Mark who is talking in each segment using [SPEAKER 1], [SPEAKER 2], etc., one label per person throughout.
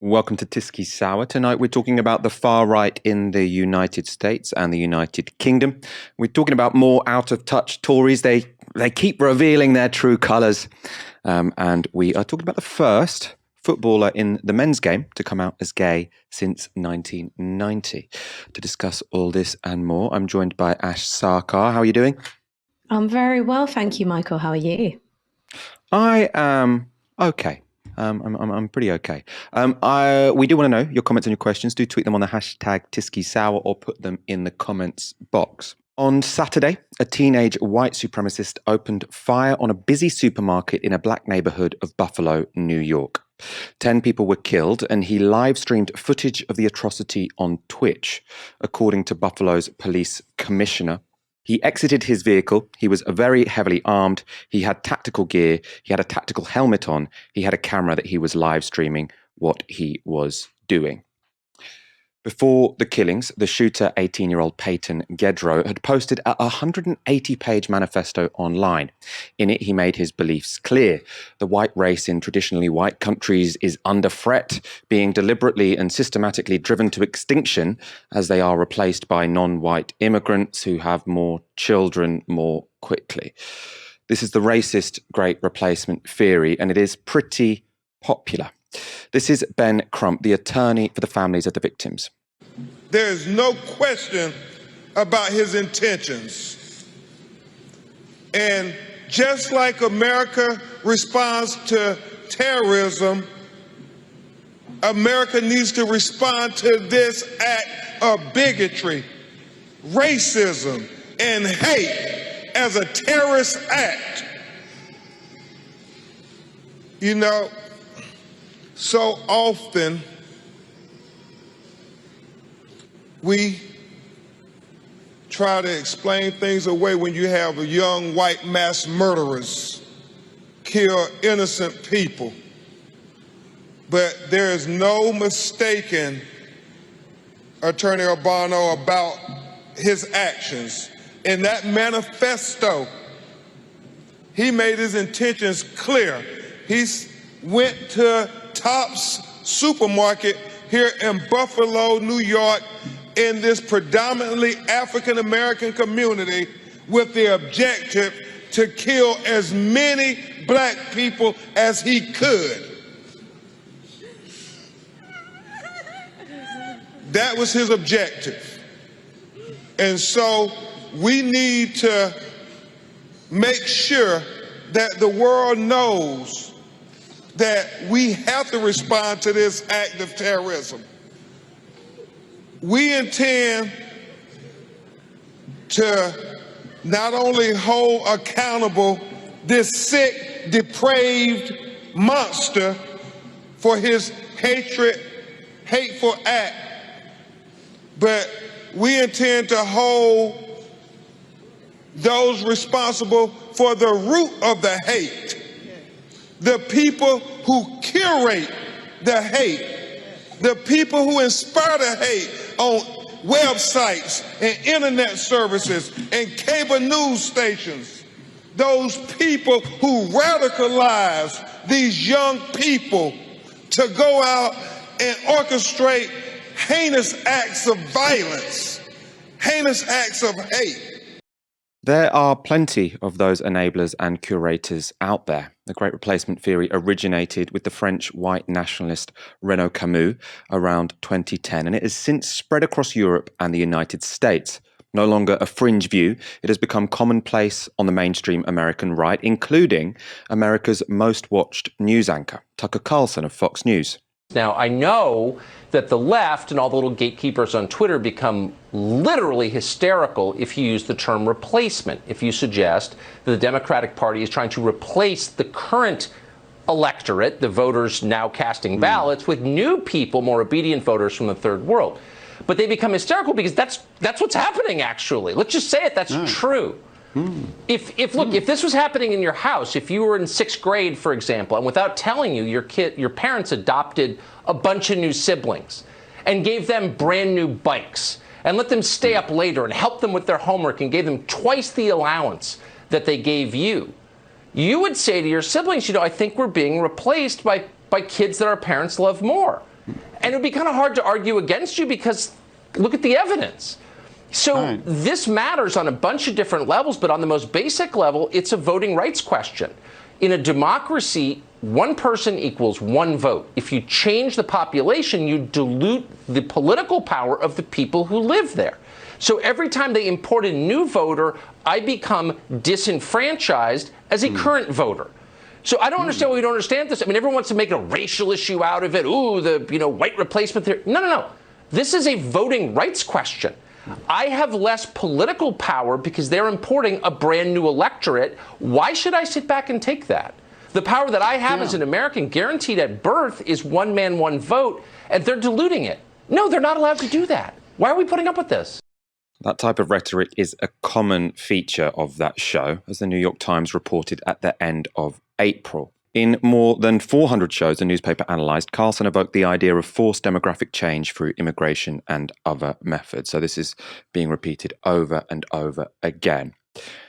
[SPEAKER 1] Welcome to Tisky Sour. Tonight we're talking about the far right in the United States and the United Kingdom. We're talking about more out-of-touch Tories. They keep revealing their true colours. And we are talking about the first footballer in the men's game to come out as gay since 1990. To discuss all this and more, I'm joined by Ash Sarkar. How are you doing?
[SPEAKER 2] I'm very well, thank you, Michael. How are you?
[SPEAKER 1] I am okay. I'm pretty okay. We do want to know your comments and your questions. Do tweet them on the hashtag TiskySour or put them in the comments box. On Saturday, a teenage white supremacist opened fire on a busy supermarket in a black neighborhood of Buffalo, New York. 10 people were killed, and he live-streamed footage of the atrocity on Twitch, according to Buffalo's police commissioner. He exited his vehicle. He was very heavily armed. He had tactical gear. He had a tactical helmet on. He had a camera that he was live streaming what he was doing. Before the killings, the shooter, 18-year-old Peyton Gedrow, had posted a 180-page manifesto online. In it, he made his beliefs clear. The white race in traditionally white countries is under threat, being deliberately and systematically driven to extinction as they are replaced by non-white immigrants who have more children more quickly. This is the racist great replacement theory, and it is pretty popular. This is Ben Crump, the attorney for the families of the victims.
[SPEAKER 3] There is no question about his intentions. And just like America responds to terrorism, America needs to respond to this act of bigotry, racism, and hate as a terrorist act. You know, so often we try to explain things away when you have young white mass murderers kill innocent people. But there is no mistaking Attorney Urbano about his actions. In that manifesto, he made his intentions clear. He went to Tops Supermarket here in Buffalo, New York, in this predominantly African-American community with the objective to kill as many black people as he could. That was his objective. And so we need to make sure that the world knows that we have to respond to this act of terrorism. We intend to not only hold accountable this sick, depraved monster for his hateful act, but we intend to hold those responsible for the root of the hate. The people who curate the hate, the people who inspire the hate on websites and internet services and cable news stations, those people who radicalize these young people to go out and orchestrate heinous acts of violence, heinous acts of hate.
[SPEAKER 1] There are plenty of those enablers and curators out there. The Great Replacement theory originated with the French white nationalist Renaud Camus around 2010, and it has since spread across Europe and the United States. No longer a fringe view, it has become commonplace on the mainstream American right, including America's most watched news anchor, Tucker Carlson of Fox News.
[SPEAKER 4] Now, I know that the left and all the little gatekeepers on Twitter become literally hysterical if you use the term replacement, if you suggest that the Democratic Party is trying to replace the current electorate, the voters now casting ballots, with new people, more obedient voters from the third world. But they become hysterical because that's what's happening, actually. Let's just say it, that's true. If this was happening in your house, if you were in 6th grade, for example, and without telling you, your parents adopted a bunch of new siblings and gave them brand new bikes and let them stay up later and help them with their homework and gave them twice the allowance that they gave you, you would say to your siblings, I think we're being replaced by kids that our parents love more. And it would be kind of hard to argue against you because look at the evidence. So this matters on a bunch of different levels, but on the most basic level, it's a voting rights question. In a democracy, one person equals one vote. If you change the population, you dilute the political power of the people who live there. So every time they import a new voter, I become disenfranchised as a current voter. So I don't understand why we don't understand this. I mean, everyone wants to make a racial issue out of it. Ooh, the white replacement theory. No. This is a voting rights question. I have less political power because they're importing a brand new electorate. Why should I sit back and take that? The power that I have as an American guaranteed at birth is one man, one vote, and they're diluting it. No, they're not allowed to do that. Why are we putting up with this?
[SPEAKER 1] That type of rhetoric is a common feature of that show, as the New York Times reported at the end of April. In more than 400 shows the newspaper analysed, Carlson evoked the idea of forced demographic change through immigration and other methods. So this is being repeated over and over again.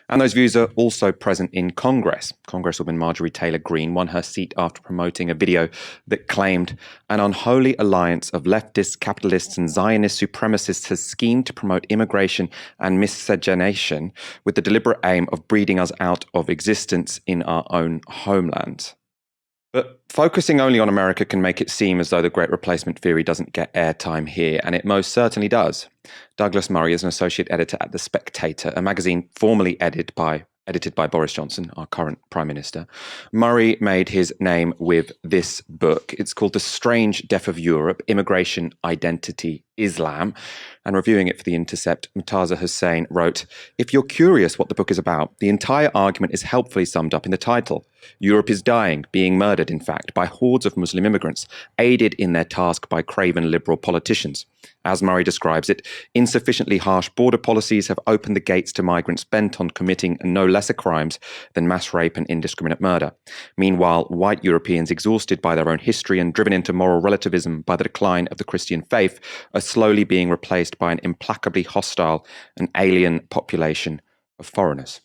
[SPEAKER 1] And those views are also present in Congress. Congresswoman Marjorie Taylor Greene won her seat after promoting a video that claimed an unholy alliance of leftists, capitalists, and Zionist supremacists has schemed to promote immigration and miscegenation with the deliberate aim of breeding us out of existence in our own homeland. But focusing only on America can make it seem as though the Great Replacement theory doesn't get airtime here, and it most certainly does. Douglas Murray is an associate editor at The Spectator, a magazine formerly edited by Boris Johnson, our current Prime Minister. Murray made his name with this book. It's called The Strange Death of Europe, Immigration, Identity, Islam. And reviewing it for The Intercept, Murtaza Hussain wrote, "If you're curious what the book is about, the entire argument is helpfully summed up in the title. Europe is dying, being murdered, in fact, by hordes of Muslim immigrants, aided in their task by craven liberal politicians. As Murray describes it, insufficiently harsh border policies have opened the gates to migrants bent on committing no lesser crimes than mass rape and indiscriminate murder. Meanwhile, white Europeans, exhausted by their own history and driven into moral relativism by the decline of the Christian faith, are slowly being replaced by an implacably hostile and alien population of foreigners."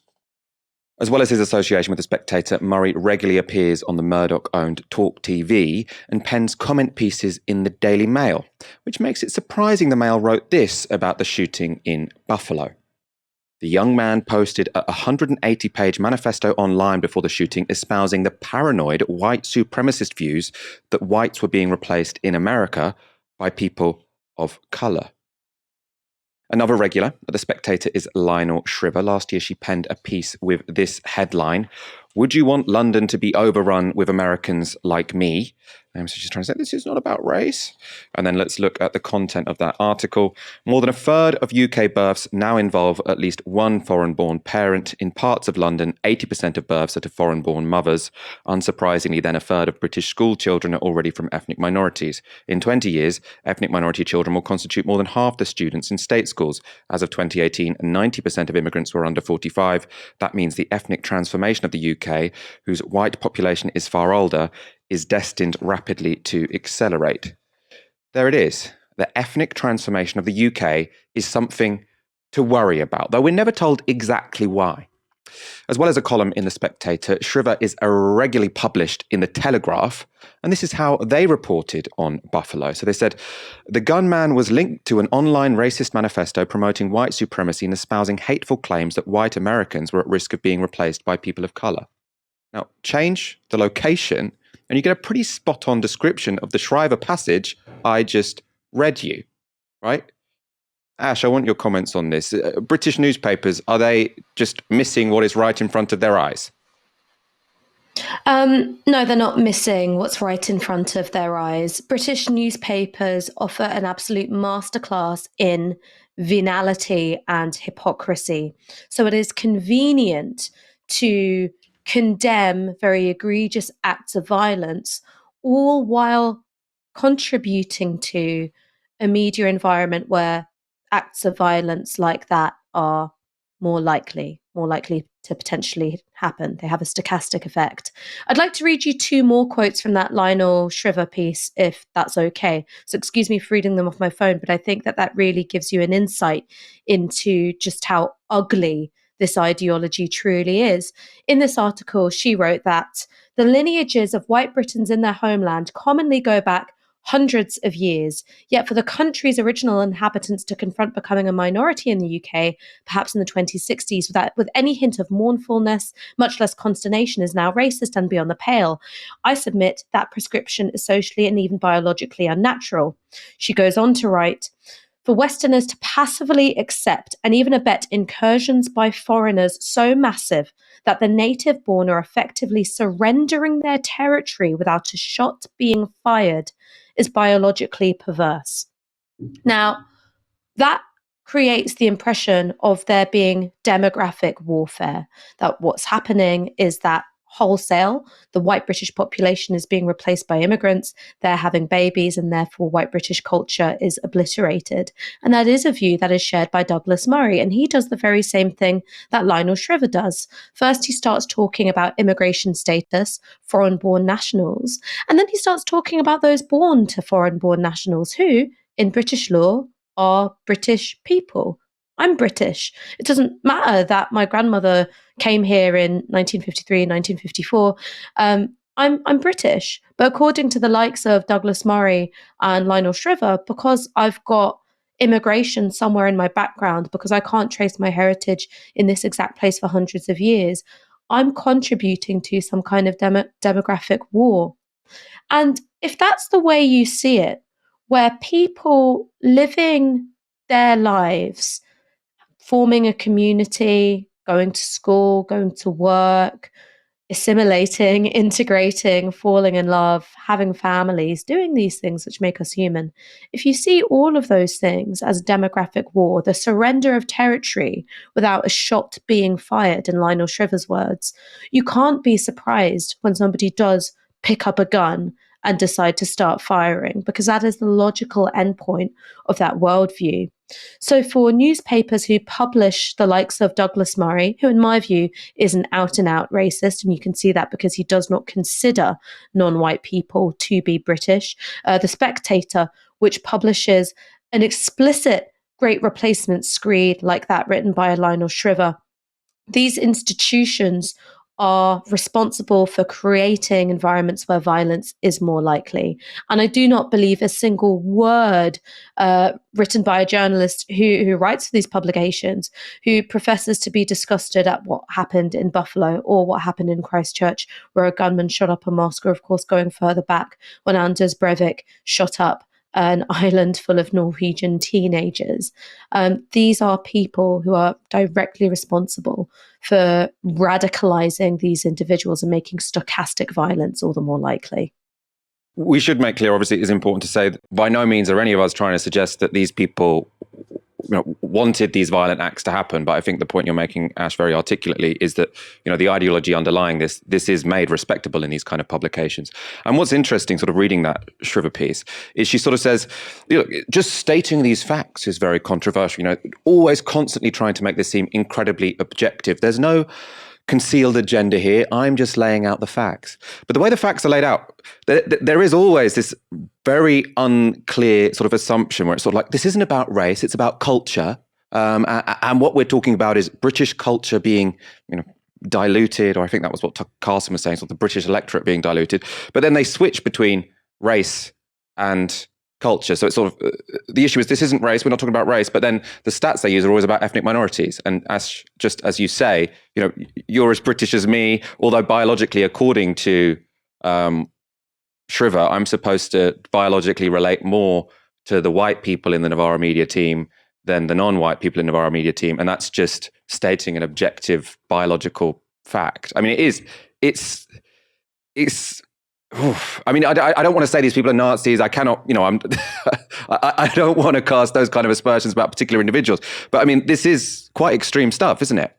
[SPEAKER 1] As well as his association with The Spectator, Murray regularly appears on the Murdoch-owned Talk TV and pens comment pieces in the Daily Mail, which makes it surprising the Mail wrote this about the shooting in Buffalo. "The young man posted a 180-page manifesto online before the shooting espousing the paranoid white supremacist views that whites were being replaced in America by people of colour." Another regular at The Spectator is Lionel Shriver. Last year, she penned a piece with this headline: "Would you want London to be overrun with Americans like me?" So she's trying to say this is not about race. And then let's look at the content of that article. "More than a third of UK births now involve at least one foreign-born parent. In parts of London, 80% of births are to foreign-born mothers. Unsurprisingly, then a third of British school children are already from ethnic minorities. In 20 years, ethnic minority children will constitute more than half the students in state schools. As of 2018, 90% of immigrants were under 45. That means the ethnic transformation of the UK, whose white population is far older, is destined rapidly to accelerate." There it is. The ethnic transformation of the UK is something to worry about, though we're never told exactly why. As well as a column in The Spectator, Shriver is regularly published in The Telegraph, and this is how they reported on Buffalo. So they said, "The gunman was linked to an online racist manifesto promoting white supremacy and espousing hateful claims that white Americans were at risk of being replaced by people of colour." Now, change the location, and you get a pretty spot-on description of the Shriver passage I just read you, right? Ash, I want your comments on this. British newspapers, are they just missing what is right in front of their eyes?
[SPEAKER 2] No, they're not missing what's right in front of their eyes. British newspapers offer an absolute masterclass in venality and hypocrisy. So it is convenient to condemn very egregious acts of violence, all while contributing to a media environment where acts of violence like that are more likely to potentially happen. They have a stochastic effect. I'd like to read you two more quotes from that Lionel Shriver piece, if that's okay. So excuse me for reading them off my phone, but I think that that really gives you an insight into just how ugly this ideology truly is. In this article, she wrote that the lineages of white Britons in their homeland commonly go back hundreds of years. Yet for the country's original inhabitants to confront becoming a minority in the UK, perhaps in the 2060s, with any hint of mournfulness, much less consternation, is now racist and beyond the pale. I submit that prescription is socially and even biologically unnatural. She goes on to write, for Westerners to passively accept and even abet incursions by foreigners so massive that the native born are effectively surrendering their territory without a shot being fired is biologically perverse. Now, that creates the impression of there being demographic warfare, that what's happening is that wholesale, the white British population is being replaced by immigrants, they're having babies, and therefore white British culture is obliterated. And that is a view that is shared by Douglas Murray, and he does the very same thing that Lionel Shriver does. First, he starts talking about immigration status, foreign-born nationals, and then he starts talking about those born to foreign-born nationals who, in British law, are British people. I'm British. It doesn't matter that my grandmother came here in 1953 and 1954. I'm British. But according to the likes of Douglas Murray and Lionel Shriver, because I've got immigration somewhere in my background, because I can't trace my heritage in this exact place for hundreds of years, I'm contributing to some kind of demographic war. And if that's the way you see it, where people living their lives, forming a community, going to school, going to work, assimilating, integrating, falling in love, having families, doing these things which make us human. If you see all of those things as a demographic war, the surrender of territory without a shot being fired, in Lionel Shriver's words, you can't be surprised when somebody does pick up a gun and decide to start firing, because that is the logical endpoint of that worldview. So for newspapers who publish the likes of Douglas Murray, who in my view is an out-and-out racist, and you can see that because he does not consider non-white people to be British, The Spectator, which publishes an explicit Great Replacement screed like that written by Lionel Shriver, these institutions are responsible for creating environments where violence is more likely. And I do not believe a single word written by a journalist who writes for these publications, who professes to be disgusted at what happened in Buffalo or what happened in Christchurch, where a gunman shot up a mosque, or of course going further back when Anders Breivik shot up an island full of Norwegian teenagers. These are people who are directly responsible for radicalizing these individuals and making stochastic violence all the more likely.
[SPEAKER 1] We should make clear, obviously, it is important to say that by no means are any of us trying to suggest that these people wanted these violent acts to happen. But I think the point you're making, Ash, very articulately is that, the ideology underlying this is made respectable in these kind of publications. And what's interesting, sort of reading that Shriver piece, is she sort of says, just stating these facts is very controversial, always constantly trying to make this seem incredibly objective. There's no concealed agenda here. I'm just laying out the facts. But the way the facts are laid out, there is always this very unclear sort of assumption where it's sort of like, this isn't about race, it's about culture. And what we're talking about is British culture being, diluted, or I think that was what Carson was saying, sort of the British electorate being diluted. But then they switch between race and culture. So it's sort of, the issue is this isn't race, we're not talking about race, but then the stats they use are always about ethnic minorities. And just as you say, you're as British as me, although biologically, according to Shriver, I'm supposed to biologically relate more to the white people in the Novara Media team than the non-white people in the Novara Media team. And that's just stating an objective biological fact. I mean, it's I mean, I don't want to say these people are Nazis. I cannot, I don't want to cast those kind of aspersions about particular individuals. But I mean, this is quite extreme stuff, isn't it?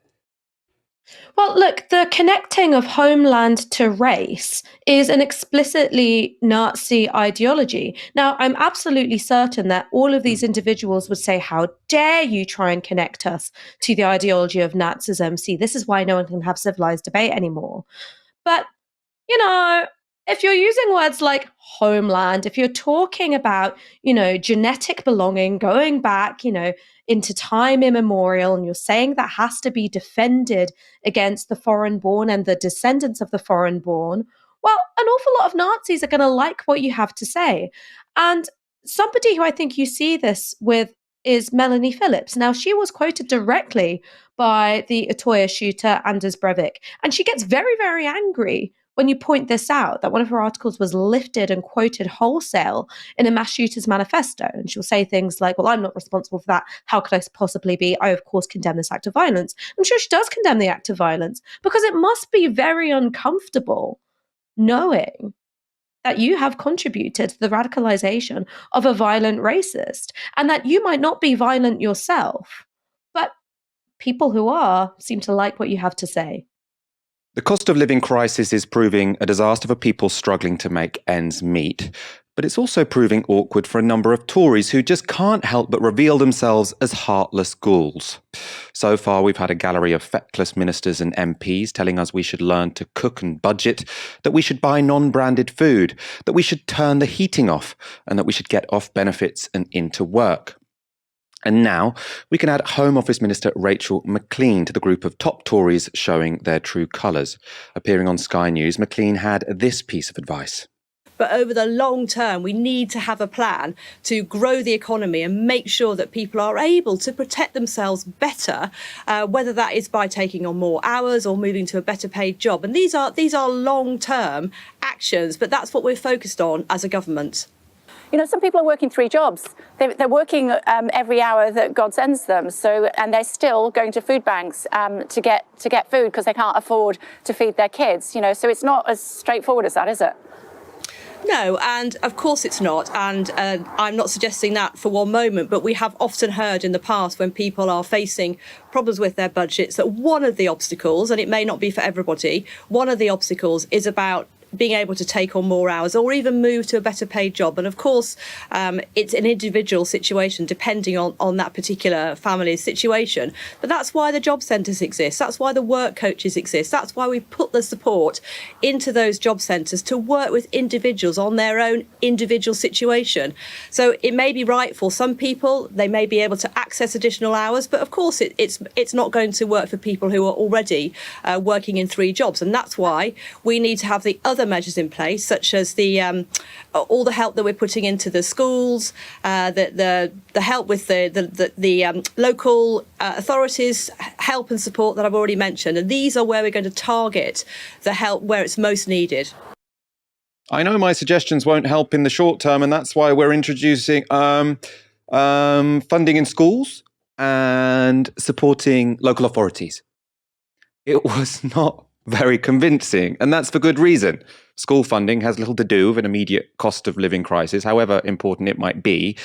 [SPEAKER 2] Well, look, the connecting of homeland to race is an explicitly Nazi ideology. Now, I'm absolutely certain that all of these individuals would say, how dare you try and connect us to the ideology of Nazism? See, this is why no one can have civilized debate anymore. But, if you're using words like homeland, if you're talking about, genetic belonging, going back, into time immemorial, and you're saying that has to be defended against the foreign born and the descendants of the foreign born, well, an awful lot of Nazis are going to like what you have to say. And somebody who I think you see this with is Melanie Phillips. Now, she was quoted directly by the Atoya shooter, Anders Breivik, and she gets very, very angry when you point this out, that one of her articles was lifted and quoted wholesale in a mass shooter's manifesto. And she'll say things like, well, I'm not responsible for that. How could I possibly be? I, of course, condemn this act of violence. I'm sure she does condemn the act of violence because it must be very uncomfortable knowing that you have contributed to the radicalization of a violent racist and that you might not be violent yourself, but people who are seem to like what you have to say.
[SPEAKER 1] The cost of living crisis is proving a disaster for people struggling to make ends meet, but it's also proving awkward for a number of Tories who just can't help but reveal themselves as heartless ghouls. So far, we've had a gallery of feckless ministers and MPs telling us we should learn to cook and budget, that we should buy non-branded food, that we should turn the heating off, and that we should get off benefits and into work. And now we can add Home Office Minister Rachel Maclean to the group of top Tories showing their true colours. Appearing on Sky News, Maclean had this piece of advice.
[SPEAKER 5] But over the long term, we need to have a plan to grow the economy and make sure that people are able to protect themselves better, whether that is by taking on more hours or moving to a better paid job. And these are long term actions, but that's what we're focused on as a government.
[SPEAKER 6] You know, some people are working 3 jobs. They're working every hour that God sends them. And they're still going to food banks to get food because they can't afford to feed their kids. You know, so it's not as straightforward as that, is it?
[SPEAKER 5] No, and of course it's not. And I'm not suggesting that for one moment. But we have often heard in the past when people are facing problems with their budgets that one of the obstacles, and it may not be for everybody, one of the obstacles is about being able to take on more hours or even move to a better paid job. And of course, it's an individual situation depending on that particular family's situation. But that's why the job centres exist. That's why the work coaches exist. That's why we put the support into those job centres to work with individuals on their own individual situation. So it may be right for some people, they may be able to access additional hours, but of course it's not going to work for people who are already working in 3 jobs. And that's why we need to have the other measures in place, such as the all the help that we're putting into the schools, the help with the local authorities, help and support that I've already mentioned. And these are where we're going to target the help where it's most needed.
[SPEAKER 1] I know my suggestions won't help in the short term, and that's why we're introducing funding in schools and supporting local authorities. It was not very convincing, and that's for good reason. School funding has little to do with an immediate cost of living crisis, however important it might be.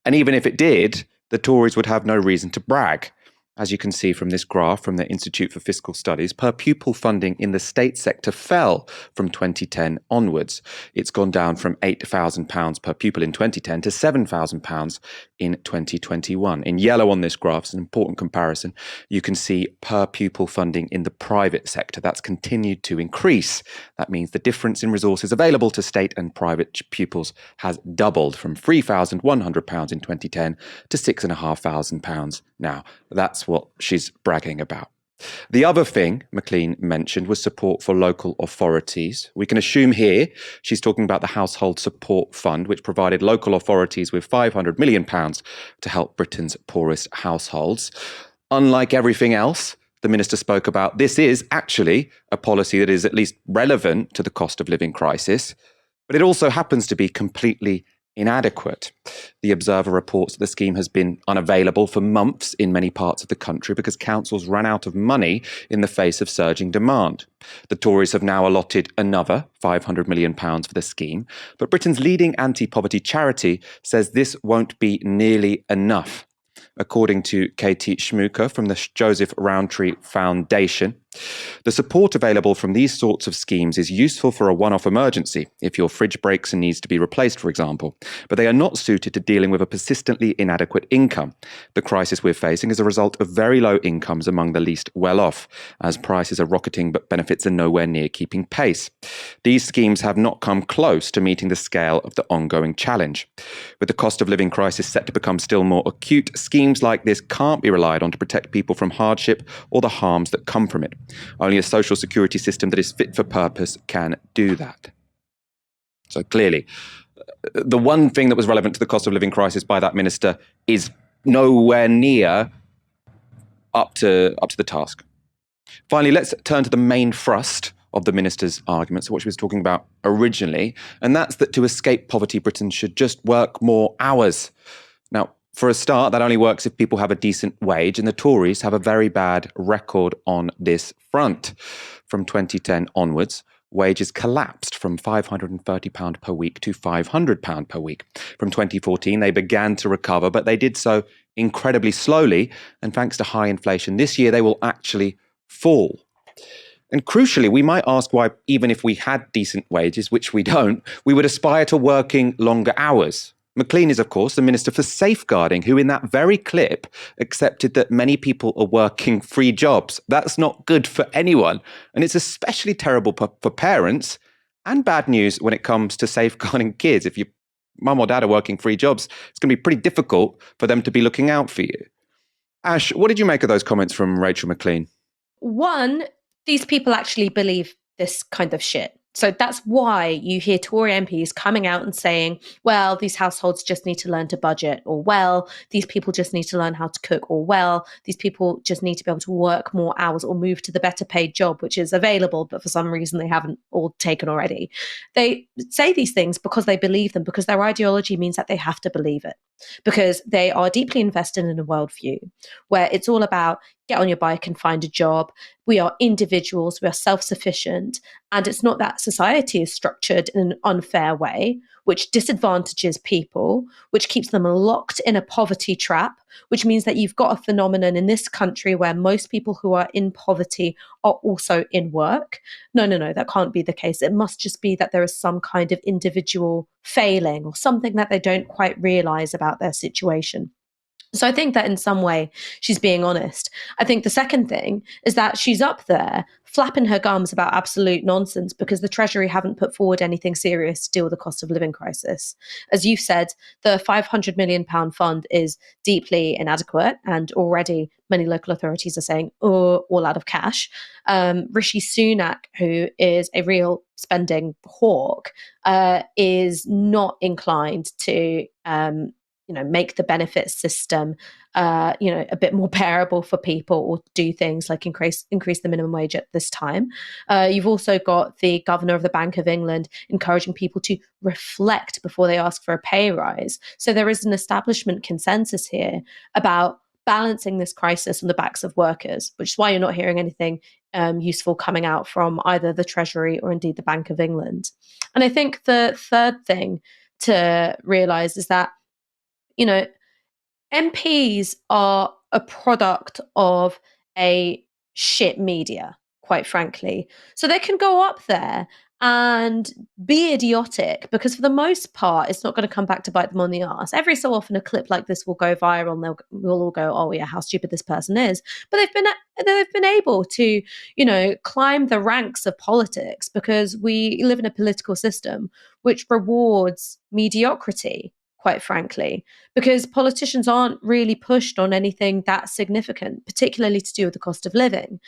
[SPEAKER 1] And even if it did, the Tories would have no reason to brag. As you can see from this graph from the Institute for Fiscal Studies, per pupil funding in the state sector fell from 2010 onwards. It's gone down from £8,000 per pupil in 2010 to £7,000 in 2021. In yellow on this graph, it's an important comparison. You can see per pupil funding in the private sector. That's continued to increase. That means the difference in resources available to state and private pupils has doubled from £3,100 in 2010 to £6,500 now. That's what she's bragging about. The other thing Maclean mentioned was support for local authorities. We can assume here she's talking about the Household Support Fund, which provided local authorities with £500 million to help Britain's poorest households. Unlike everything else the minister spoke about, this is actually a policy that is at least relevant to the cost of living crisis, but it also happens to be completely inadequate. The Observer reports that the scheme has been unavailable for months in many parts of the country because councils ran out of money in the face of surging demand. The Tories have now allotted another £500 million for the scheme, but Britain's leading anti-poverty charity says this won't be nearly enough. According to Katie Schmucker from the Joseph Rowntree Foundation, the support available from these sorts of schemes is useful for a one-off emergency, if your fridge breaks and needs to be replaced, for example, but they are not suited to dealing with a persistently inadequate income. The crisis we're facing is a result of very low incomes among the least well-off, as prices are rocketing but benefits are nowhere near keeping pace. These schemes have not come close to meeting the scale of the ongoing challenge. With the cost of living crisis set to become still more acute, schemes like this can't be relied on to protect people from hardship or the harms that come from it. Only a social security system that is fit for purpose can do that. So clearly, the one thing that was relevant to the cost of living crisis by that minister is nowhere near up to the task. Finally, let's turn to the main thrust of the minister's argument, so what she was talking about originally, and that's that to escape poverty, Britain should just work more hours. Now, for a start, that only works if people have a decent wage, and the Tories have a very bad record on this front. From 2010 onwards, wages collapsed from £530 per week to £500 per week. From 2014, they began to recover, but they did so incredibly slowly, and thanks to high inflation this year, they will actually fall. And crucially, we might ask why, even if we had decent wages, which we don't, we would aspire to working longer hours. Maclean is, of course, the Minister for Safeguarding, who in that very clip accepted that many people are working 3 jobs. That's not good for anyone. And it's especially terrible for parents, and bad news when it comes to safeguarding kids. If your mum or dad are working 3 jobs, it's going to be pretty difficult for them to be looking out for you. Ash, what did you make of those comments from Rachel Maclean?
[SPEAKER 2] One, these people actually believe this kind of shit. So that's why you hear Tory MPs coming out and saying, well, these households just need to learn to budget, or well, these people just need to learn how to cook, or well, these people just need to be able to work more hours or move to the better paid job, which is available, but for some reason they haven't all taken already. They say these things because they believe them, because their ideology means that they have to believe it, because they are deeply invested in a worldview where it's all about get on your bike and find a job. We are individuals, we are self-sufficient, and it's not that society is structured in an unfair way, which disadvantages people, which keeps them locked in a poverty trap, which means that you've got a phenomenon in this country where most people who are in poverty are also in work. No, that can't be the case. It must just be that there is some kind of individual failing or something that they don't quite realize about their situation. So I think that in some way she's being honest. I think the second thing is that she's up there flapping her gums about absolute nonsense because the Treasury haven't put forward anything serious to deal with the cost of living crisis. As you've said, the £500 million fund is deeply inadequate, and already many local authorities are saying, oh, all out of cash. Rishi Sunak, who is a real spending hawk, is not inclined to make the benefits system, a bit more bearable for people, or do things like increase the minimum wage at this time. You've also got the governor of the Bank of England encouraging people to reflect before they ask for a pay rise. So there is an establishment consensus here about balancing this crisis on the backs of workers, which is why you're not hearing anything useful coming out from either the Treasury or indeed the Bank of England. And I think the third thing to realise is that MPs are a product of a shit media, quite frankly. So they can go up there and be idiotic, because for the most part, it's not going to come back to bite them on the arse. Every so often, a clip like this will go viral, and we'll all go, "Oh yeah, how stupid this person is." But they've been able to, climb the ranks of politics, because we live in a political system which rewards mediocrity, quite frankly, because politicians aren't really pushed on anything that significant, particularly to do with the cost of living.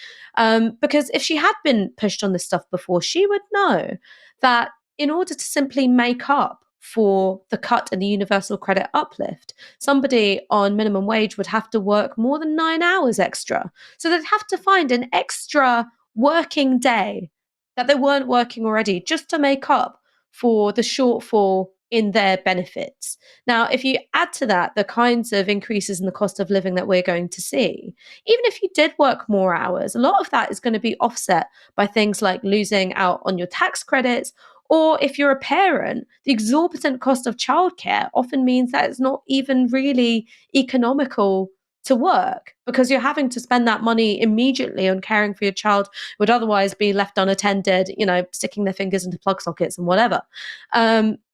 [SPEAKER 2] Because if she had been pushed on this stuff before, she would know that in order to simply make up for the cut in the universal credit uplift, somebody on minimum wage would have to work more than 9 hours extra. So they'd have to find an extra working day that they weren't working already just to make up for the shortfall in their benefits. Now, if you add to that the kinds of increases in the cost of living that we're going to see, even if you did work more hours, a lot of that is going to be offset by things like losing out on your tax credits, or if you're a parent, the exorbitant cost of childcare often means that it's not even really economical to work, because you're having to spend that money immediately on caring for your child who would otherwise be left unattended, sticking their fingers into plug sockets and whatever.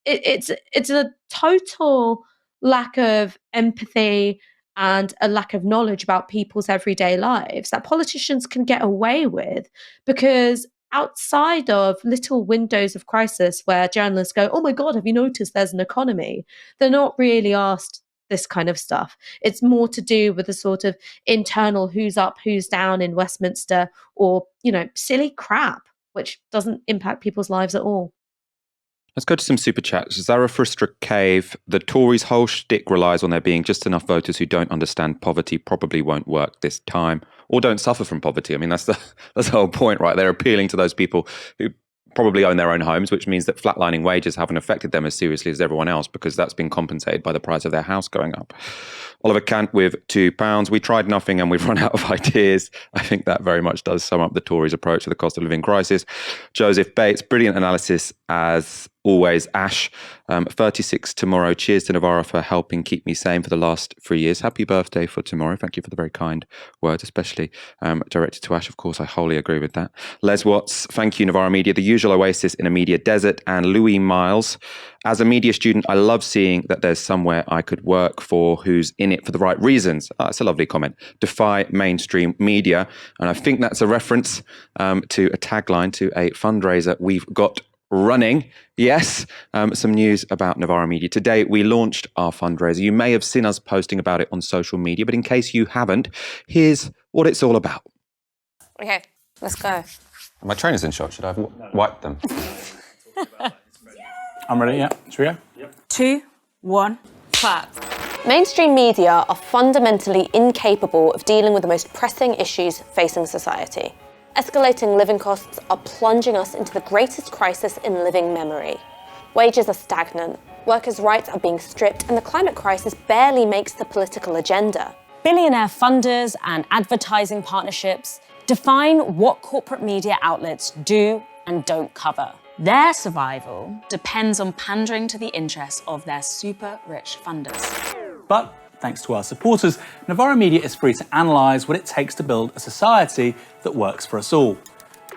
[SPEAKER 2] It's a total lack of empathy and a lack of knowledge about people's everyday lives that politicians can get away with, because outside of little windows of crisis where journalists go, "Oh my God, have you noticed there's an economy?" They're not really asked this kind of stuff. It's more to do with the sort of internal who's up, who's down in Westminster, or, silly crap, which doesn't impact people's lives at all.
[SPEAKER 1] Let's go to some super chats. Zarathustra Cave, the Tories' whole shtick relies on there being just enough voters who don't understand poverty, probably won't work this time, or don't suffer from poverty. I mean, that's the whole point, right? They're appealing to those people who probably own their own homes, which means that flatlining wages haven't affected them as seriously as everyone else, because that's been compensated by the price of their house going up. Oliver Kant with £2. We tried nothing and we've run out of ideas. I think that very much does sum up the Tories' approach to the cost of living crisis. Joseph Bates, brilliant analysis as always. Ash, 36 tomorrow. Cheers to Novara for helping keep me sane for the last 3 years. Happy birthday for tomorrow. Thank you for the very kind words, especially directed to Ash. Of course, I wholly agree with that. Les Watts, thank you, Novara Media, the usual oasis in a media desert. And Louis Miles, as a media student, I love seeing that there's somewhere I could work for who's in it for the right reasons. That's a lovely comment. Defy mainstream media. And I think that's a reference to a tagline to a fundraiser we've got running. Yes, some news about Novara Media. Today, we launched our fundraiser. You may have seen us posting about it on social media, but in case you haven't, here's what it's all about.
[SPEAKER 7] Okay, let's go.
[SPEAKER 1] My trainers in shot. Should I have wiped them?
[SPEAKER 8] I'm ready, yeah. Should we go?
[SPEAKER 7] Yep. 2, 1, clap.
[SPEAKER 9] Mainstream media are fundamentally incapable of dealing with the most pressing issues facing society. Escalating living costs are plunging us into the greatest crisis in living memory. Wages are stagnant, workers' rights are being stripped, and the climate crisis barely makes the political agenda.
[SPEAKER 10] Billionaire funders and advertising partnerships define what corporate media outlets do and don't cover.
[SPEAKER 11] Their survival depends on pandering to the interests of their super rich funders.
[SPEAKER 8] But thanks to our supporters, Novara Media is free to analyse what it takes to build a society that works for us all.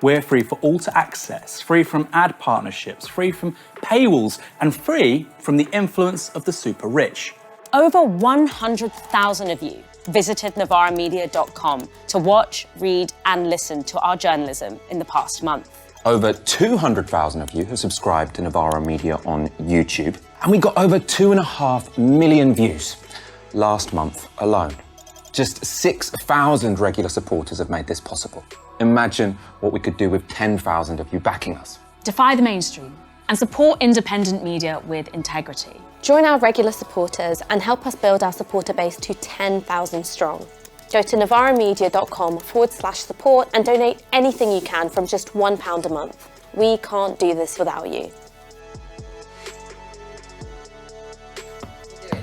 [SPEAKER 8] We're free for all to access, free from ad partnerships, free from paywalls, and free from the influence of the super rich.
[SPEAKER 10] Over 100,000 of you visited novaramedia.com to watch, read, and listen to our journalism in the past month.
[SPEAKER 12] Over 200,000 of you have subscribed to Novara Media on YouTube, and we got over 2.5 million views last month alone. Just 6,000 regular supporters have made this possible. Imagine what we could do with 10,000 of you backing us.
[SPEAKER 11] Defy the mainstream and support independent media with integrity.
[SPEAKER 9] Join our regular supporters and help us build our supporter base to 10,000 strong. Go to novaramedia.com/support and donate anything you can from just £1 a month. We can't do this without you.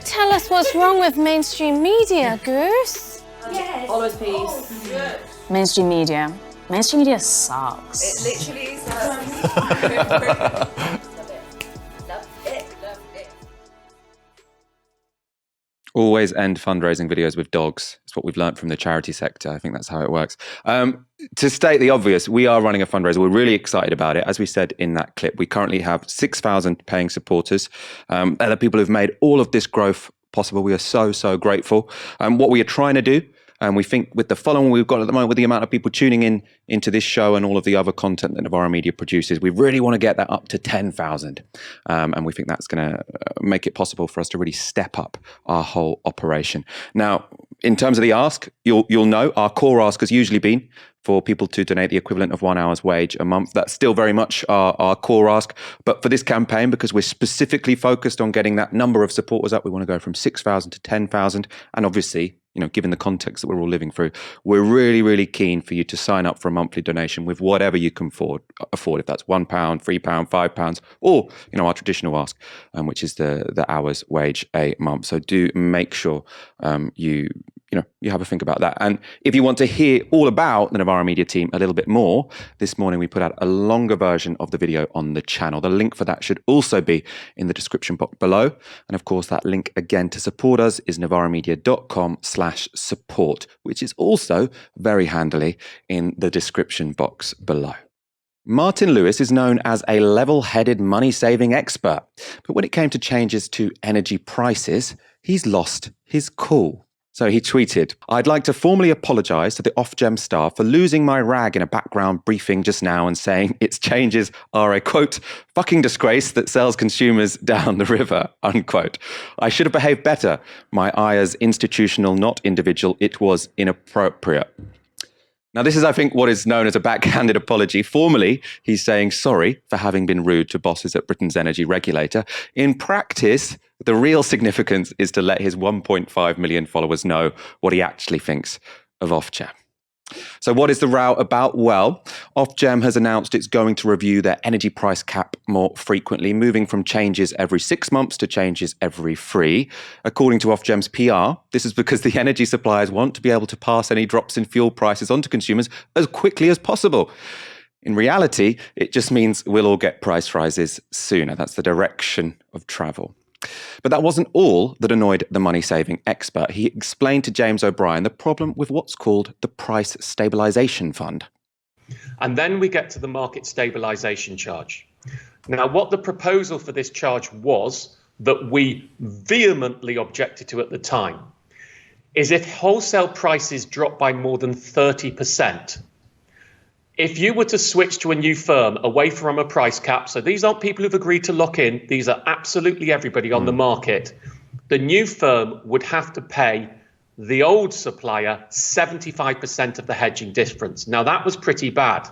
[SPEAKER 7] Tell us what's wrong with mainstream media, Goose.
[SPEAKER 5] Yes. Always peace.
[SPEAKER 11] Mainstream media. Mainstream media sucks.
[SPEAKER 5] It literally sucks.
[SPEAKER 1] Always end fundraising videos with dogs. It's what we've learned from the charity sector. I think that's how it works. To state the obvious, we are running a fundraiser. We're really excited about it. As we said in that clip, we currently have 6,000 paying supporters. They're the people who've made all of this growth possible. We are so, so grateful. What we are trying to do, and we think with the following we've got at the moment, with the amount of people tuning in into this show and all of the other content that Novara Media produces, we really want to get that up to 10,000. And we think that's going to make it possible for us to really step up our whole operation. Now, in terms of the ask, you'll know our core ask has usually been for people to donate the equivalent of 1 hour's wage a month. That's still very much our core ask. But for this campaign, because we're specifically focused on getting that number of supporters up, we want to go from 6,000 to 10,000. And obviously, given the context that we're all living through, we're really, really keen for you to sign up for a monthly donation with whatever you can afford. If that's £1, £3, £5, or our traditional ask, which is the hour's wage a month. So do make sure you have a think about that. And if you want to hear all about the Novara Media team a little bit more, this morning we put out a longer version of the video on the channel. The link for that should also be in the description box below. And of course, that link again to support us is novaramedia.com/support, which is also very handily in the description box below. Martin Lewis is known as a level-headed money-saving expert. But when it came to changes to energy prices, he's lost his cool. So he tweeted, "I'd like to formally apologise to the Ofgem staff for losing my rag in a background briefing just now and saying its changes are a, quote, fucking disgrace that sells consumers down the river, unquote. I should have behaved better. My eye as institutional, not individual. It was inappropriate." Now, this is, I think, what is known as a backhanded apology. Formally, he's saying sorry for having been rude to bosses at Britain's energy regulator. In practice, the real significance is to let his 1.5 million followers know what he actually thinks of Ofgem. So what is the row about? Well, Ofgem has announced it's going to review their energy price cap more frequently, moving from changes every 6 months to changes every 3. According to Ofgem's PR, this is because the energy suppliers want to be able to pass any drops in fuel prices on to consumers as quickly as possible. In reality, it just means we'll all get price rises sooner. That's the direction of travel. But that wasn't all that annoyed the money-saving expert. He explained to James O'Brien the problem with what's called the Price Stabilisation Fund.
[SPEAKER 13] And then we get to the market stabilisation charge. Now, what the proposal for this charge was, that we vehemently objected to at the time, is if wholesale prices drop by more than 30%, if you were to switch to a new firm away from a price cap, so these aren't people who've agreed to lock in, these are absolutely everybody on the market, the new firm would have to pay the old supplier 75% of the hedging difference. Now, that was pretty bad.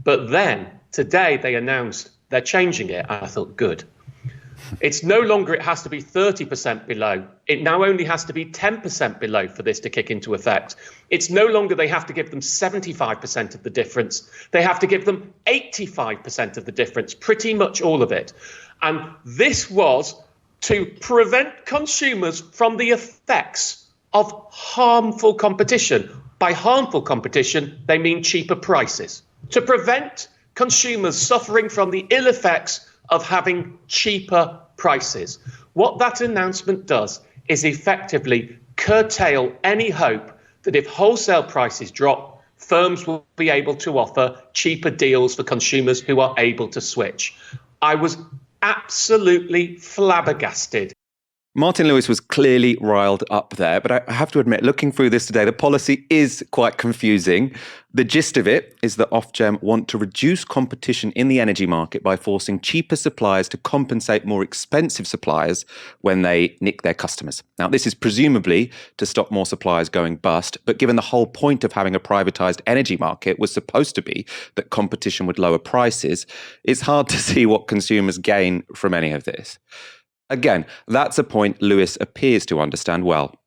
[SPEAKER 13] But then, today, they announced they're changing it. I thought, good. It's no longer it has to be 30% below. It now only has to be 10% below for this to kick into effect. It's no longer they have to give them 75% of the difference. They have to give them 85% of the difference, pretty much all of it. And this was to prevent consumers from the effects of harmful competition. By harmful competition, they mean cheaper prices. To prevent consumers suffering from the ill effects of having cheaper prices. What that announcement does is effectively curtail any hope that if wholesale prices drop, firms will be able to offer cheaper deals for consumers who are able to switch. I was absolutely flabbergasted.
[SPEAKER 1] Martin Lewis was clearly riled up there, but I have to admit, looking through this today, the policy is quite confusing. The gist of it is that Ofgem want to reduce competition in the energy market by forcing cheaper suppliers to compensate more expensive suppliers when they nick their customers. Now, this is presumably to stop more suppliers going bust, but given the whole point of having a privatised energy market was supposed to be that competition would lower prices, it's hard to see what consumers gain from any of this. Again, that's a point Lewis appears to understand well.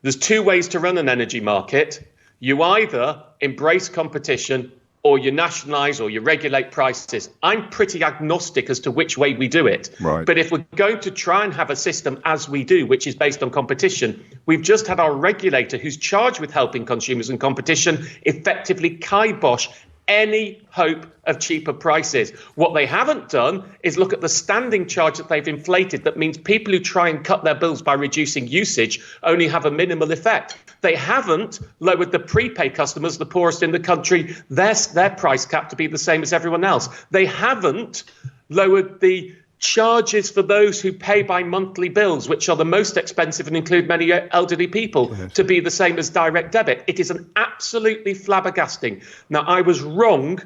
[SPEAKER 13] There's two ways to run an energy market. You either embrace competition or you nationalise or you regulate prices. I'm pretty agnostic as to which way we do it.
[SPEAKER 1] Right.
[SPEAKER 13] But if we're going to try and have a system as we do, which is based on competition, we've just had our regulator who's charged with helping consumers and competition effectively kibosh any hope of cheaper prices. What they haven't done is look at the standing charge that they've inflated. That means people who try and cut their bills by reducing usage only have a minimal effect. They haven't lowered the prepaid customers, the poorest in the country, their price cap to be the same as everyone else. They haven't lowered the charges for those who pay by monthly bills, which are the most expensive and include many elderly people, to be the same as direct debit. It is an absolutely flabbergasting. Now, I was wrong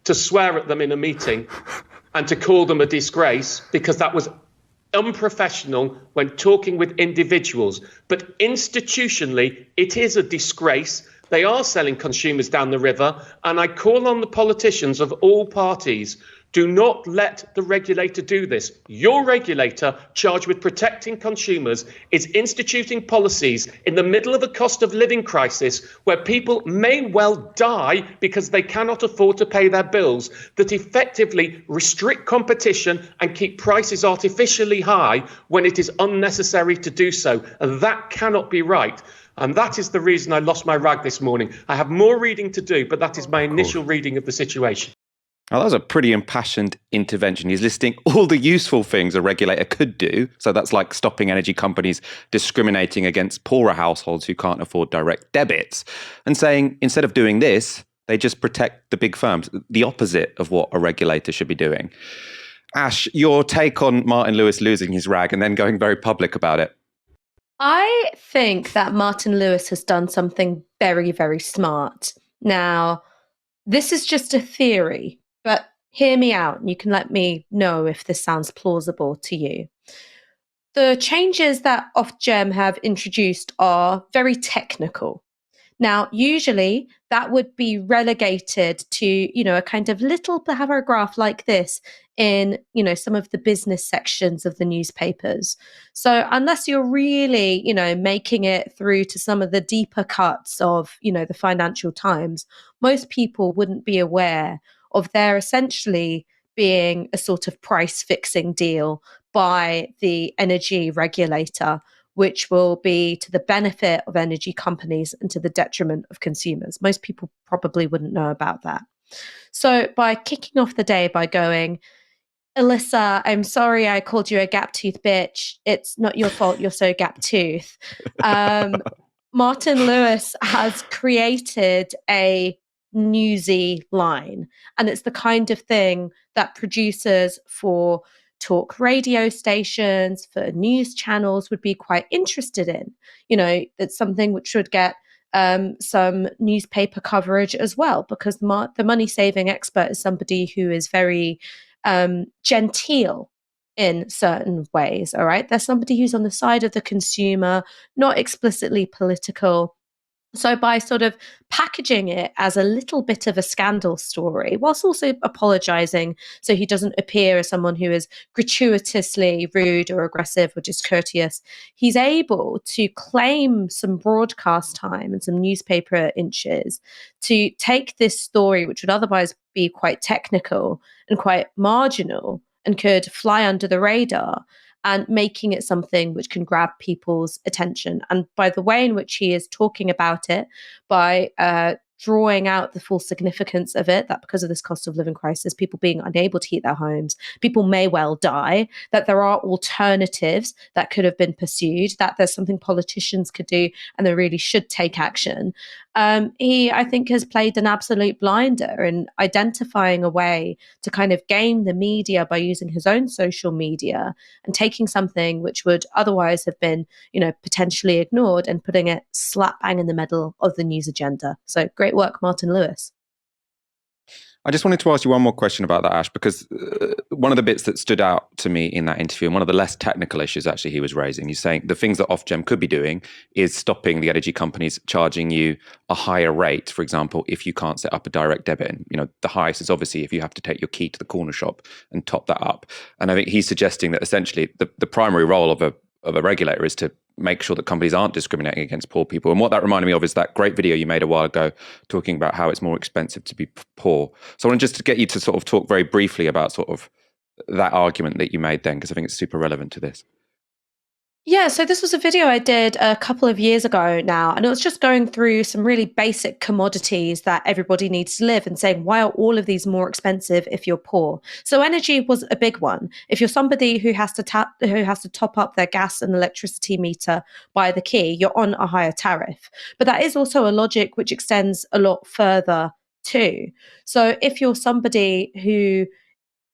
[SPEAKER 13] to swear at them in a meeting and to call them a disgrace, because that was unprofessional when talking with individuals. But institutionally, it is a disgrace. They are selling consumers down the river, and I call on the politicians of all parties, do not let the regulator do this. Your regulator, charged with protecting consumers, is instituting policies in the middle of a cost of living crisis where people may well die because they cannot afford to pay their bills, that effectively restrict competition and keep prices artificially high when it is unnecessary to do so. And that cannot be right. And that is the reason I lost my rag this morning. I have more reading to do, but that is my initial reading of the situation.
[SPEAKER 1] Now, that was a pretty impassioned intervention. He's listing all the useful things a regulator could do. So that's like stopping energy companies discriminating against poorer households who can't afford direct debits, and saying instead of doing this, they just protect the big firms, the opposite of what a regulator should be doing. Ash, your take on Martin Lewis losing his rag and then going very public about it?
[SPEAKER 2] I think that Martin Lewis has done something very, very smart. Now, this is just a theory, but hear me out and you can let me know if this sounds plausible to you. The changes that Ofgem have introduced are very technical. Now, usually that would be relegated to, a kind of little paragraph like this in, some of the business sections of the newspapers. So unless you're really, making it through to some of the deeper cuts of, the Financial Times, most people wouldn't be aware of there essentially being a sort of price fixing deal by the energy regulator, which will be to the benefit of energy companies and to the detriment of consumers. Most people probably wouldn't know about that. So by kicking off the day by going, Alyssa, I'm sorry I called you a gap tooth bitch. It's not your fault you're so gap tooth. Martin Lewis has created a newsy line, and it's the kind of thing that producers for talk radio stations, for news channels would be quite interested in. It's something which would get some newspaper coverage as well, because the money saving expert is somebody who is very genteel in certain ways. All right. There's somebody who's on the side of the consumer, not explicitly political. So by sort of packaging it as a little bit of a scandal story, whilst also apologizing so he doesn't appear as someone who is gratuitously rude or aggressive or discourteous, he's able to claim some broadcast time and some newspaper inches to take this story, which would otherwise be quite technical and quite marginal and could fly under the radar, and making it something which can grab people's attention. And by the way in which he is talking about it, by drawing out the full significance of it, that because of this cost of living crisis, people being unable to heat their homes, people may well die, that there are alternatives that could have been pursued, that there's something politicians could do and they really should take action. He, I think, has played an absolute blinder in identifying a way to kind of game the media by using his own social media and taking something which would otherwise have been, potentially ignored and putting it slap bang in the middle of the news agenda. So great work, Martin Lewis.
[SPEAKER 1] I just wanted to ask you one more question about that, Ash, because one of the bits that stood out to me in that interview, and one of the less technical issues actually he was raising, he's saying the things that Ofgem could be doing is stopping the energy companies charging you a higher rate, for example, if you can't set up a direct debit. And, the highest is obviously if you have to take your key to the corner shop and top that up. And I think he's suggesting that essentially the primary role of a regulator is to make sure that companies aren't discriminating against poor people. And what that reminded me of is that great video you made a while ago talking about how it's more expensive to be poor. So I wanted just to get you to sort of talk very briefly about sort of that argument that you made then, because I think it's super relevant to this.
[SPEAKER 2] Yeah, so this was a video I did a couple of years ago now, and it was just going through some really basic commodities that everybody needs to live and saying, why are all of these more expensive if you're poor? So energy was a big one. If you're somebody who has to top up their gas and electricity meter by the key, you're on a higher tariff. But that is also a logic which extends a lot further too. So if you're somebody who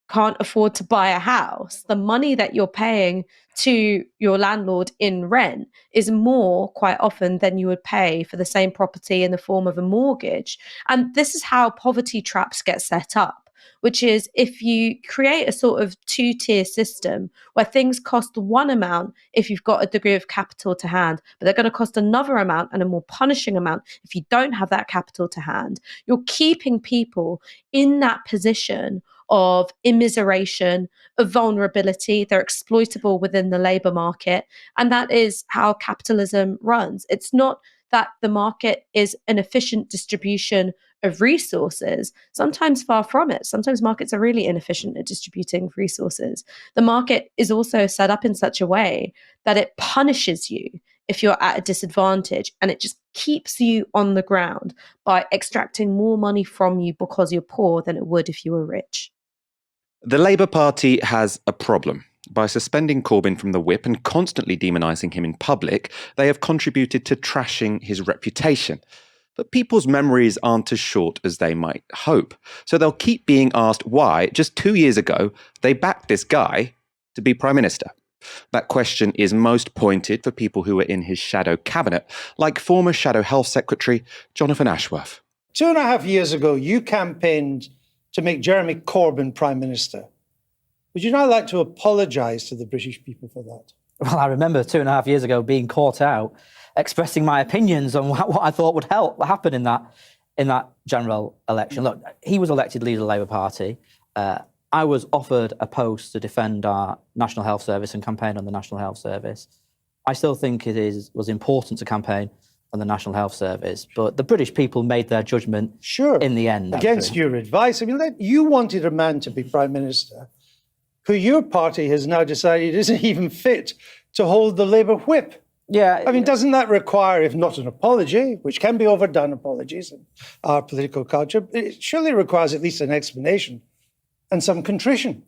[SPEAKER 2] can't afford to buy a house, the money that you're paying to your landlord in rent is more quite often than you would pay for the same property in the form of a mortgage. And this is how poverty traps get set up, which is if you create a sort of two-tier system where things cost one amount if you've got a degree of capital to hand, but they're going to cost another amount and a more punishing amount if you don't have that capital to hand, you're keeping people in that position of immiseration, of vulnerability. They're exploitable within the labour market. And that is how capitalism runs. It's not that the market is an efficient distribution of resources. Sometimes far from it. Sometimes markets are really inefficient at distributing resources. The market is also set up in such a way that it punishes you if you're at a disadvantage, and it just keeps you on the ground by extracting more money from you because you're poor than it would if you were rich.
[SPEAKER 1] The Labour Party has a problem. By suspending Corbyn from the whip and constantly demonising him in public, they have contributed to trashing his reputation. But people's memories aren't as short as they might hope. So they'll keep being asked why, just 2 years ago, they backed this guy to be Prime Minister. That question is most pointed for people who were in his shadow cabinet, like former Shadow Health Secretary Jonathan Ashworth.
[SPEAKER 14] 2.5 years ago, you campaigned to make Jeremy Corbyn Prime Minister. Would you now like to apologise to the British people for that?
[SPEAKER 15] Well, I remember 2.5 years ago being caught out, expressing my opinions on what I thought would happen in that general election. Look, he was elected leader of the Labour Party. I was offered a post to defend our National Health Service and campaign on the National Health Service. I still think it was important to campaign on the National Health Service, but the British people made their judgment in the end.
[SPEAKER 14] Against your advice. I mean, you wanted a man to be Prime Minister who your party has now decided isn't even fit to hold the Labour whip.
[SPEAKER 15] Yeah.
[SPEAKER 14] I mean, doesn't that require, if not an apology, which can be overdone apologies in our political culture, it surely requires at least an explanation and some contrition?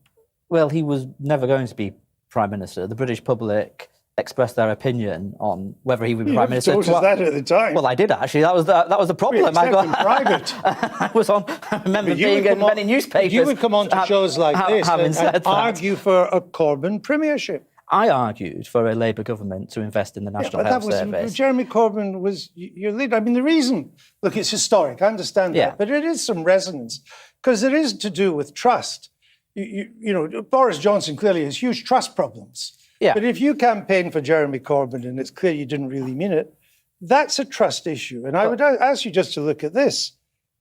[SPEAKER 15] Well, he was never going to be Prime Minister. The British public expressed their opinion on whether he would be Prime Minister.
[SPEAKER 14] You told us that at the time.
[SPEAKER 15] Well, I did actually. That was the problem.
[SPEAKER 14] In private.
[SPEAKER 15] I was on. I remember being in many newspapers.
[SPEAKER 14] You would come on to shows like this and argue for a Corbyn premiership.
[SPEAKER 15] I argued for a Labour government to invest in the National Health Service.
[SPEAKER 14] Jeremy Corbyn was your leader. I mean, the reason, look, it's historic. I understand that, but it is some resonance because it is to do with trust. You know, Boris Johnson clearly has huge trust problems.
[SPEAKER 15] Yeah.
[SPEAKER 14] But if you campaign for Jeremy Corbyn and it's clear you didn't really mean it, that's a trust issue. And I would ask you just to look at this.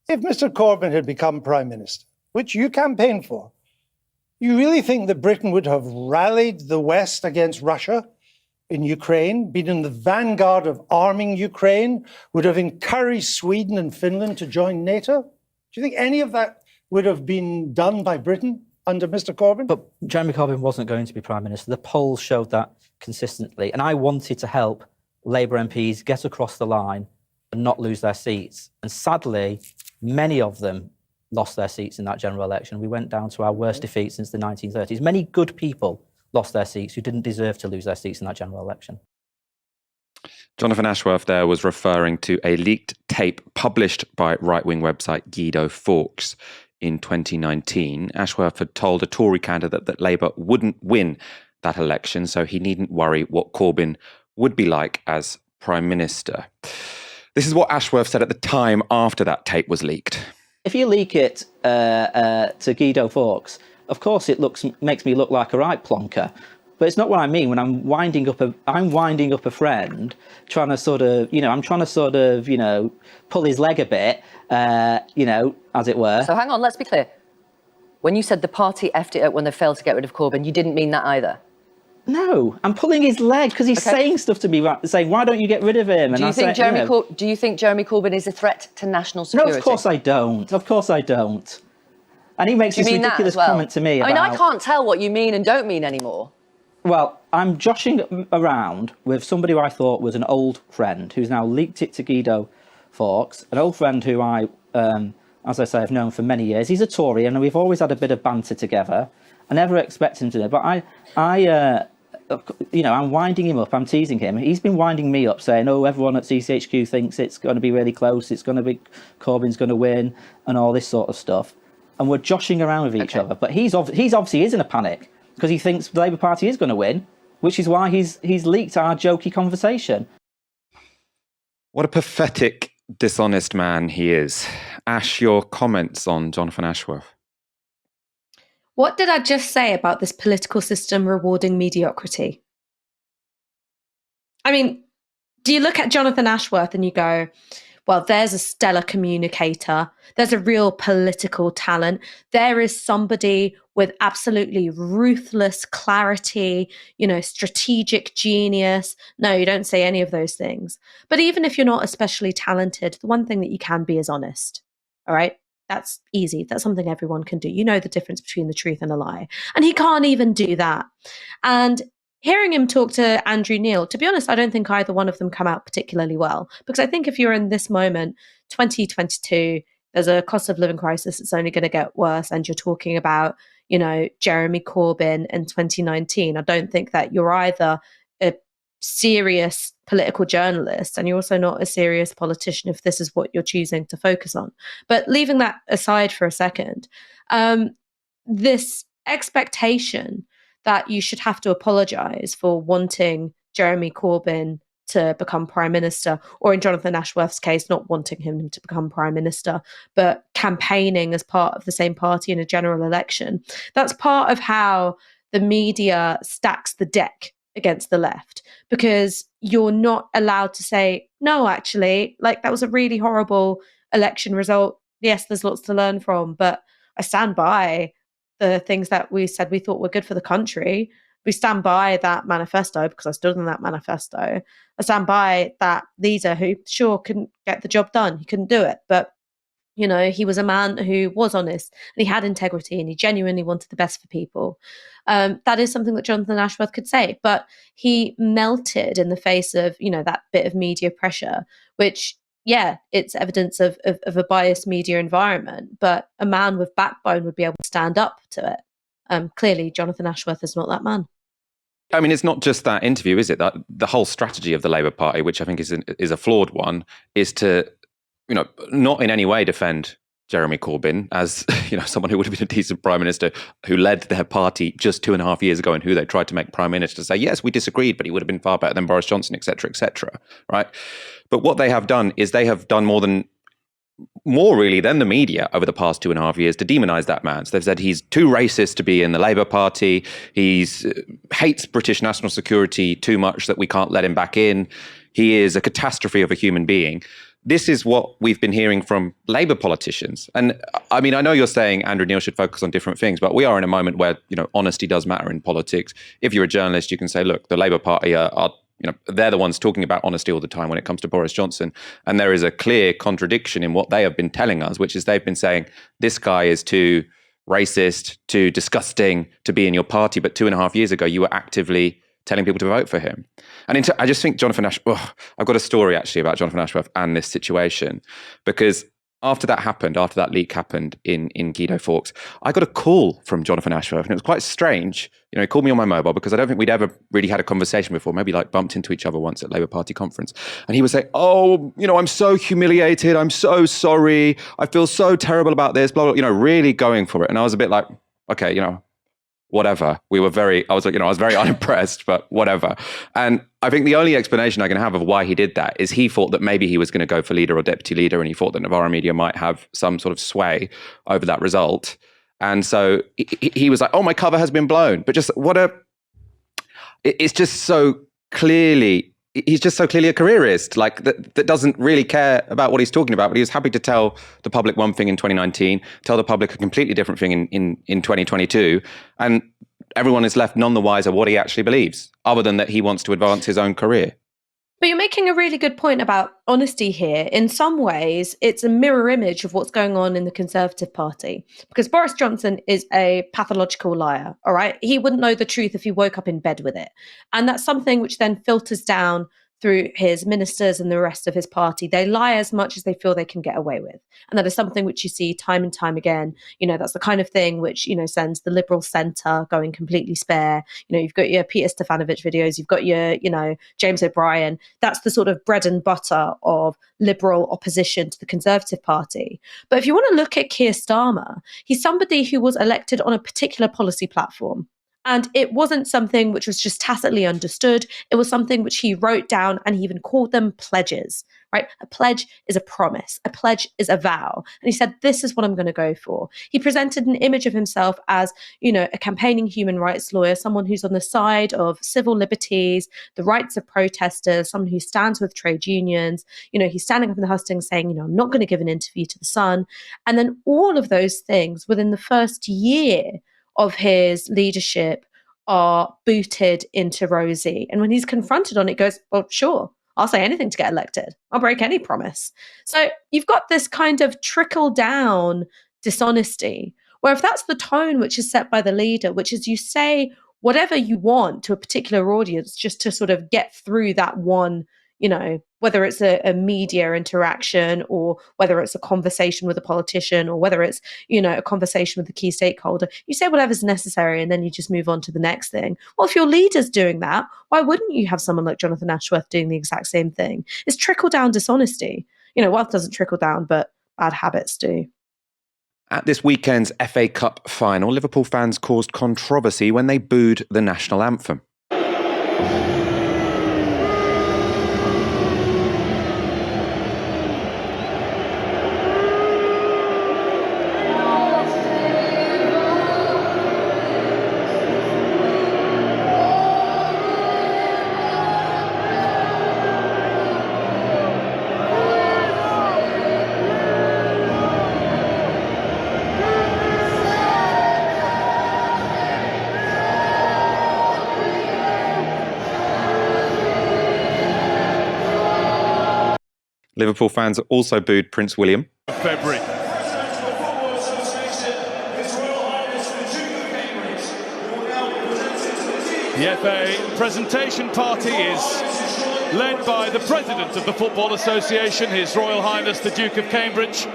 [SPEAKER 14] If Mr. Corbyn had become Prime Minister, which you campaigned for, you really think that Britain would have rallied the West against Russia in Ukraine, been in the vanguard of arming Ukraine, would have encouraged Sweden and Finland to join NATO? Do you think any of that would have been done by Britain under Mr. Corbyn?
[SPEAKER 15] But Jeremy Corbyn wasn't going to be Prime Minister. The polls showed that consistently. And I wanted to help Labour MPs get across the line and not lose their seats. And sadly, many of them lost their seats in that general election. We went down to our worst defeat since the 1930s. Many good people lost their seats who didn't deserve to lose their seats in that general election.
[SPEAKER 1] Jonathan Ashworth there was referring to a leaked tape published by right-wing website Guido Fawkes in 2019. Ashworth had told a Tory candidate that Labour wouldn't win that election, so he needn't worry what Corbyn would be like as Prime Minister. This is what Ashworth said at the time after that tape was leaked.
[SPEAKER 15] If you leak it to Guido Fawkes, of course it makes me look like a right plonker. But it's not what I mean when I'm winding up a friend, trying to sort of, pull his leg a bit, as it were.
[SPEAKER 16] So hang on, let's be clear. When you said the party effed it up when they failed to get rid of Corbyn, you didn't mean that either?
[SPEAKER 15] No, I'm pulling his leg because he's saying stuff to me, saying, why don't you get rid of him? And
[SPEAKER 16] do you think Jeremy Corbyn is a threat to national security?
[SPEAKER 15] No, of course I don't. Of course I don't. And he makes this ridiculous comment to me about...
[SPEAKER 16] I can't tell what you mean and don't mean anymore.
[SPEAKER 15] Well, I'm joshing around with somebody who I thought was an old friend who's now leaked it to Guido Fawkes, an old friend who I, as I say, have known for many years. He's a Tory and we've always had a bit of banter together. I never expect him to do, but I'm winding him up, I'm teasing him. He's been winding me up, saying, oh, everyone at CCHQ thinks it's going to be really close, Corbyn's going to win, and all this sort of stuff. And we're joshing around with each other. But he's obviously is in a panic, because he thinks the Labour Party is going to win, which is why he's leaked our jokey conversation.
[SPEAKER 1] What a pathetic, dishonest man he is. Ash, your comments on Jonathan Ashworth.
[SPEAKER 2] What did I just say about this political system rewarding mediocrity? I mean, do you look at Jonathan Ashworth and you go, well, there's a stellar communicator. There's a real political talent. There is somebody with absolutely ruthless clarity, strategic genius. No, you don't say any of those things. But even if you're not especially talented, the one thing that you can be is honest. All right? That's easy. That's something everyone can do. You know the difference between the truth and a lie. And he can't even do that. And hearing him talk to Andrew Neil, to be honest, I don't think either one of them come out particularly well. Because I think if you're in this moment, 2022, there's a cost of living crisis that's only going to get worse. And you're talking about, Jeremy Corbyn in 2019. I don't think that you're either a serious political journalist and you're also not a serious politician if this is what you're choosing to focus on. But leaving that aside for a second, this expectation that you should have to apologise for wanting Jeremy Corbyn to become Prime Minister, or in Jonathan Ashworth's case, not wanting him to become Prime Minister, but campaigning as part of the same party in a general election. That's part of how the media stacks the deck against the left, because you're not allowed to say, no, actually, like that was a really horrible election result. Yes, there's lots to learn from, but I stand by the things that we said we thought were good for the country. We stand by that manifesto because I stood in that manifesto. I stand by that leader who sure couldn't get the job done. He couldn't do it, but you know, he was a man who was honest and he had integrity and he genuinely wanted the best for people. That is something that Jonathan Ashworth could say, but he melted in the face of, you know, that bit of media pressure, which, yeah, it's evidence of a biased media environment, but a man with backbone would be able to stand up to it. Clearly, Jonathan Ashworth is not that man.
[SPEAKER 1] I mean, it's not just that interview, is it? That the whole strategy of the Labour Party, which I think is a flawed one, is to, you know, not in any way defend Jeremy Corbyn as, you know, someone who would have been a decent Prime Minister, who led their party just 2.5 years ago and who they tried to make Prime Minister, to say, yes, we disagreed, but he would have been far better than Boris Johnson, etc., right? But what they have done is they have done more really than the media over the past 2.5 years to demonise that man. So they've said he's too racist to be in the Labour Party. He's hates British national security too much that we can't let him back in. He is a catastrophe of a human being. This is what we've been hearing from Labour politicians. And I mean, I know you're saying Andrew Neil should focus on different things, but we are in a moment where, you know, honesty does matter in politics. If you're a journalist, you can say, look, the Labour Party are you know, they're the ones talking about honesty all the time when it comes to Boris Johnson. And there is a clear contradiction in what they have been telling us, which is they've been saying this guy is too racist, too disgusting to be in your party. But 2.5 years ago, you were actively telling people to vote for him. And I just think Jonathan Ashworth, I've got a story actually about Jonathan Ashworth and this situation, because after that happened, after that leak happened in Guido Fawkes, I got a call from Jonathan Ashworth, and it was quite strange. You know, he called me on my mobile because I don't think we'd ever really had a conversation before, maybe like bumped into each other once at Labour Party conference. And he was saying, oh, you know, I'm so humiliated. I'm so sorry. I feel so terrible about this, blah, blah, you know, really going for it. And I was a bit like, okay, you know, whatever. I was very unimpressed, but whatever. And I think the only explanation I can have of why he did that is he thought that maybe he was going to go for leader or deputy leader, and he thought that Novara Media might have some sort of sway over that result. And so he was like, oh, my cover has been blown. But just it's just so clearly, he's just so clearly a careerist, like that doesn't really care about what he's talking about, but he was happy to tell the public one thing in 2019, tell the public a completely different thing in 2022. And everyone is left none the wiser what he actually believes, other than that he wants to advance his own career.
[SPEAKER 2] But you're making a really good point about honesty here. In some ways, it's a mirror image of what's going on in the Conservative Party, because Boris Johnson is a pathological liar, all right? He wouldn't know the truth if he woke up in bed with it. And that's something which then filters down through his ministers and the rest of his party. They lie as much as they feel they can get away with. And that is something which you see time and time again. You know, that's the kind of thing which, you know, sends the Liberal centre going completely spare. You know, you've got your Peter Stefanovic videos, you've got your, you know, James O'Brien. That's the sort of bread and butter of Liberal opposition to the Conservative Party. But if you want to look at Keir Starmer, he's somebody who was elected on a particular policy platform. And it wasn't something which was just tacitly understood. It was something which he wrote down, and he even called them pledges, right? A pledge is a promise. A pledge is a vow. And he said, this is what I'm going to go for. He presented an image of himself as, you know, a campaigning human rights lawyer, someone who's on the side of civil liberties, the rights of protesters, someone who stands with trade unions. You know, he's standing up in the hustings saying, you know, I'm not going to give an interview to The Sun. And then all of those things within the first year of his leadership are booted into Rosie. And when he's confronted on it, goes, well, sure, I'll say anything to get elected. I'll break any promise. So you've got this kind of trickle down dishonesty, where if that's the tone which is set by the leader, which is you say whatever you want to a particular audience just to sort of get through that one, you know, whether it's a media interaction or whether it's a conversation with a politician or whether it's, you know, a conversation with a key stakeholder, you say whatever's necessary and then you just move on to the next thing. Well, if your leader's doing that, why wouldn't you have someone like Jonathan Ashworth doing the exact same thing? It's trickle down dishonesty. You know, wealth doesn't trickle down, but bad habits do.
[SPEAKER 1] At this weekend's FA Cup final, Liverpool fans caused controversy when they booed the national anthem. Liverpool fans also booed Prince William.
[SPEAKER 17] February. The FA presentation party is led by the President of the Football Association, His Royal Highness the Duke of Cambridge.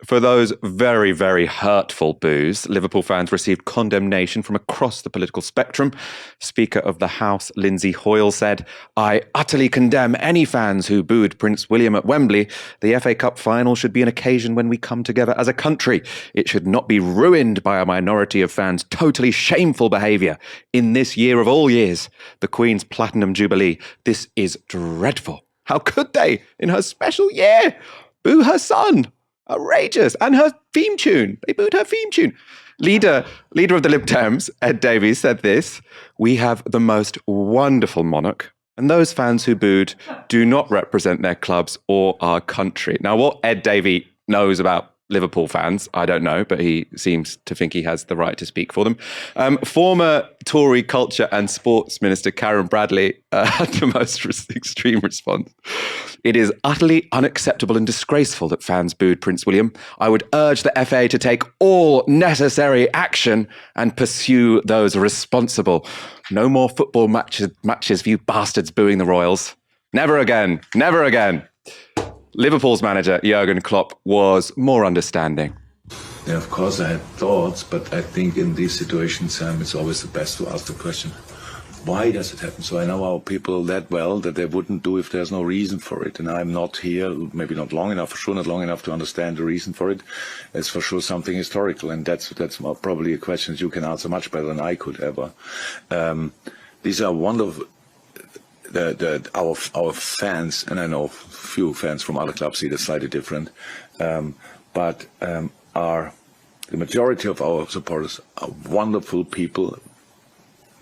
[SPEAKER 1] For those very, very hurtful boos, Liverpool fans received condemnation from across the political spectrum. Speaker of the House, Lindsay Hoyle, said, "I utterly condemn any fans who booed Prince William at Wembley. The FA Cup final should be an occasion when we come together as a country. It should not be ruined by a minority of fans' totally shameful behaviour in this year of all years, the Queen's Platinum Jubilee. This is dreadful. How could they, in her special year, boo her son? Outrageous. And her theme tune. They booed her theme tune." Leader of the Lib Dems, Ed Davies, said this: "We have the most wonderful monarch, and those fans who booed do not represent their clubs or our country." Now, what Ed Davies knows about Liverpool fans, I don't know, but he seems to think he has the right to speak for them. Former Tory Culture and Sports Minister Karen Bradley had the most extreme response. "It is utterly unacceptable and disgraceful that fans booed Prince William. I would urge the FA to take all necessary action and pursue those responsible. No more football matches for you bastards booing the Royals. Never again, never again." Liverpool's manager, Jurgen Klopp, was more understanding.
[SPEAKER 18] Yeah, of course I had thoughts, but I think in these situations, it's always the best to ask the question, why does it happen? So I know our people that well that they wouldn't do if there's no reason for it. And I'm not here, maybe not long enough, for sure not long enough to understand the reason for it. It's for sure something historical, and that's probably a question that you can answer much better than I could ever. These are wonderful. Our fans, and I know few fans from other clubs see that slightly different, but are the majority of our supporters are wonderful people,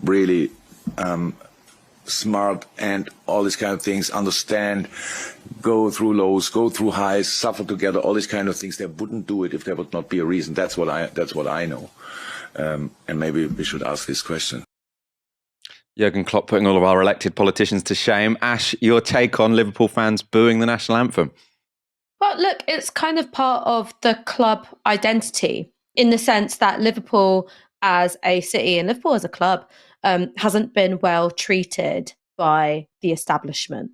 [SPEAKER 18] really smart, and all these kind of things, understand, go through lows, go through highs, suffer together, all these kind of things. They wouldn't do it if there would not be a reason. That's what I know, and maybe we should ask this question.
[SPEAKER 1] Jurgen Klopp putting all of our elected politicians to shame. Ash, your take on Liverpool fans booing the national anthem?
[SPEAKER 2] Well, look, it's kind of part of the club identity in the sense that Liverpool as a city and Liverpool as a club hasn't been well treated by the establishment,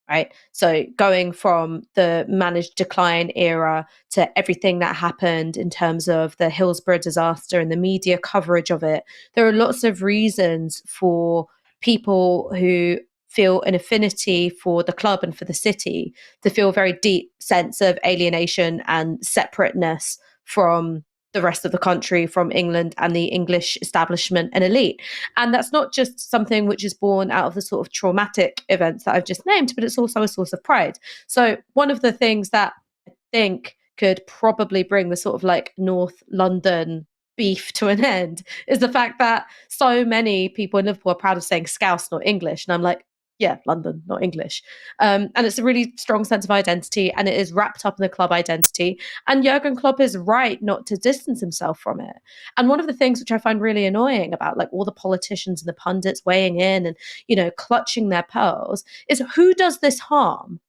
[SPEAKER 2] right? So going from the managed decline era to everything that happened in terms of the Hillsborough disaster and the media coverage of it, there are lots of reasons for people who feel an affinity for the club and for the city to feel a very deep sense of alienation and separateness from the rest of the country, from England and the English establishment and elite. And that's not just something which is born out of the sort of traumatic events that I've just named, but it's also a source of pride. So one of the things that I think could probably bring the sort of like North London beef to an end is the fact that so many people in Liverpool are proud of saying Scouse, not English. And I'm like, yeah, London, not English. And it's a really strong sense of identity, and it is wrapped up in the club identity. And Jurgen Klopp is right not to distance himself from it. And one of the things which I find really annoying about like all the politicians and the pundits weighing in and, you know, clutching their pearls is who does this harm?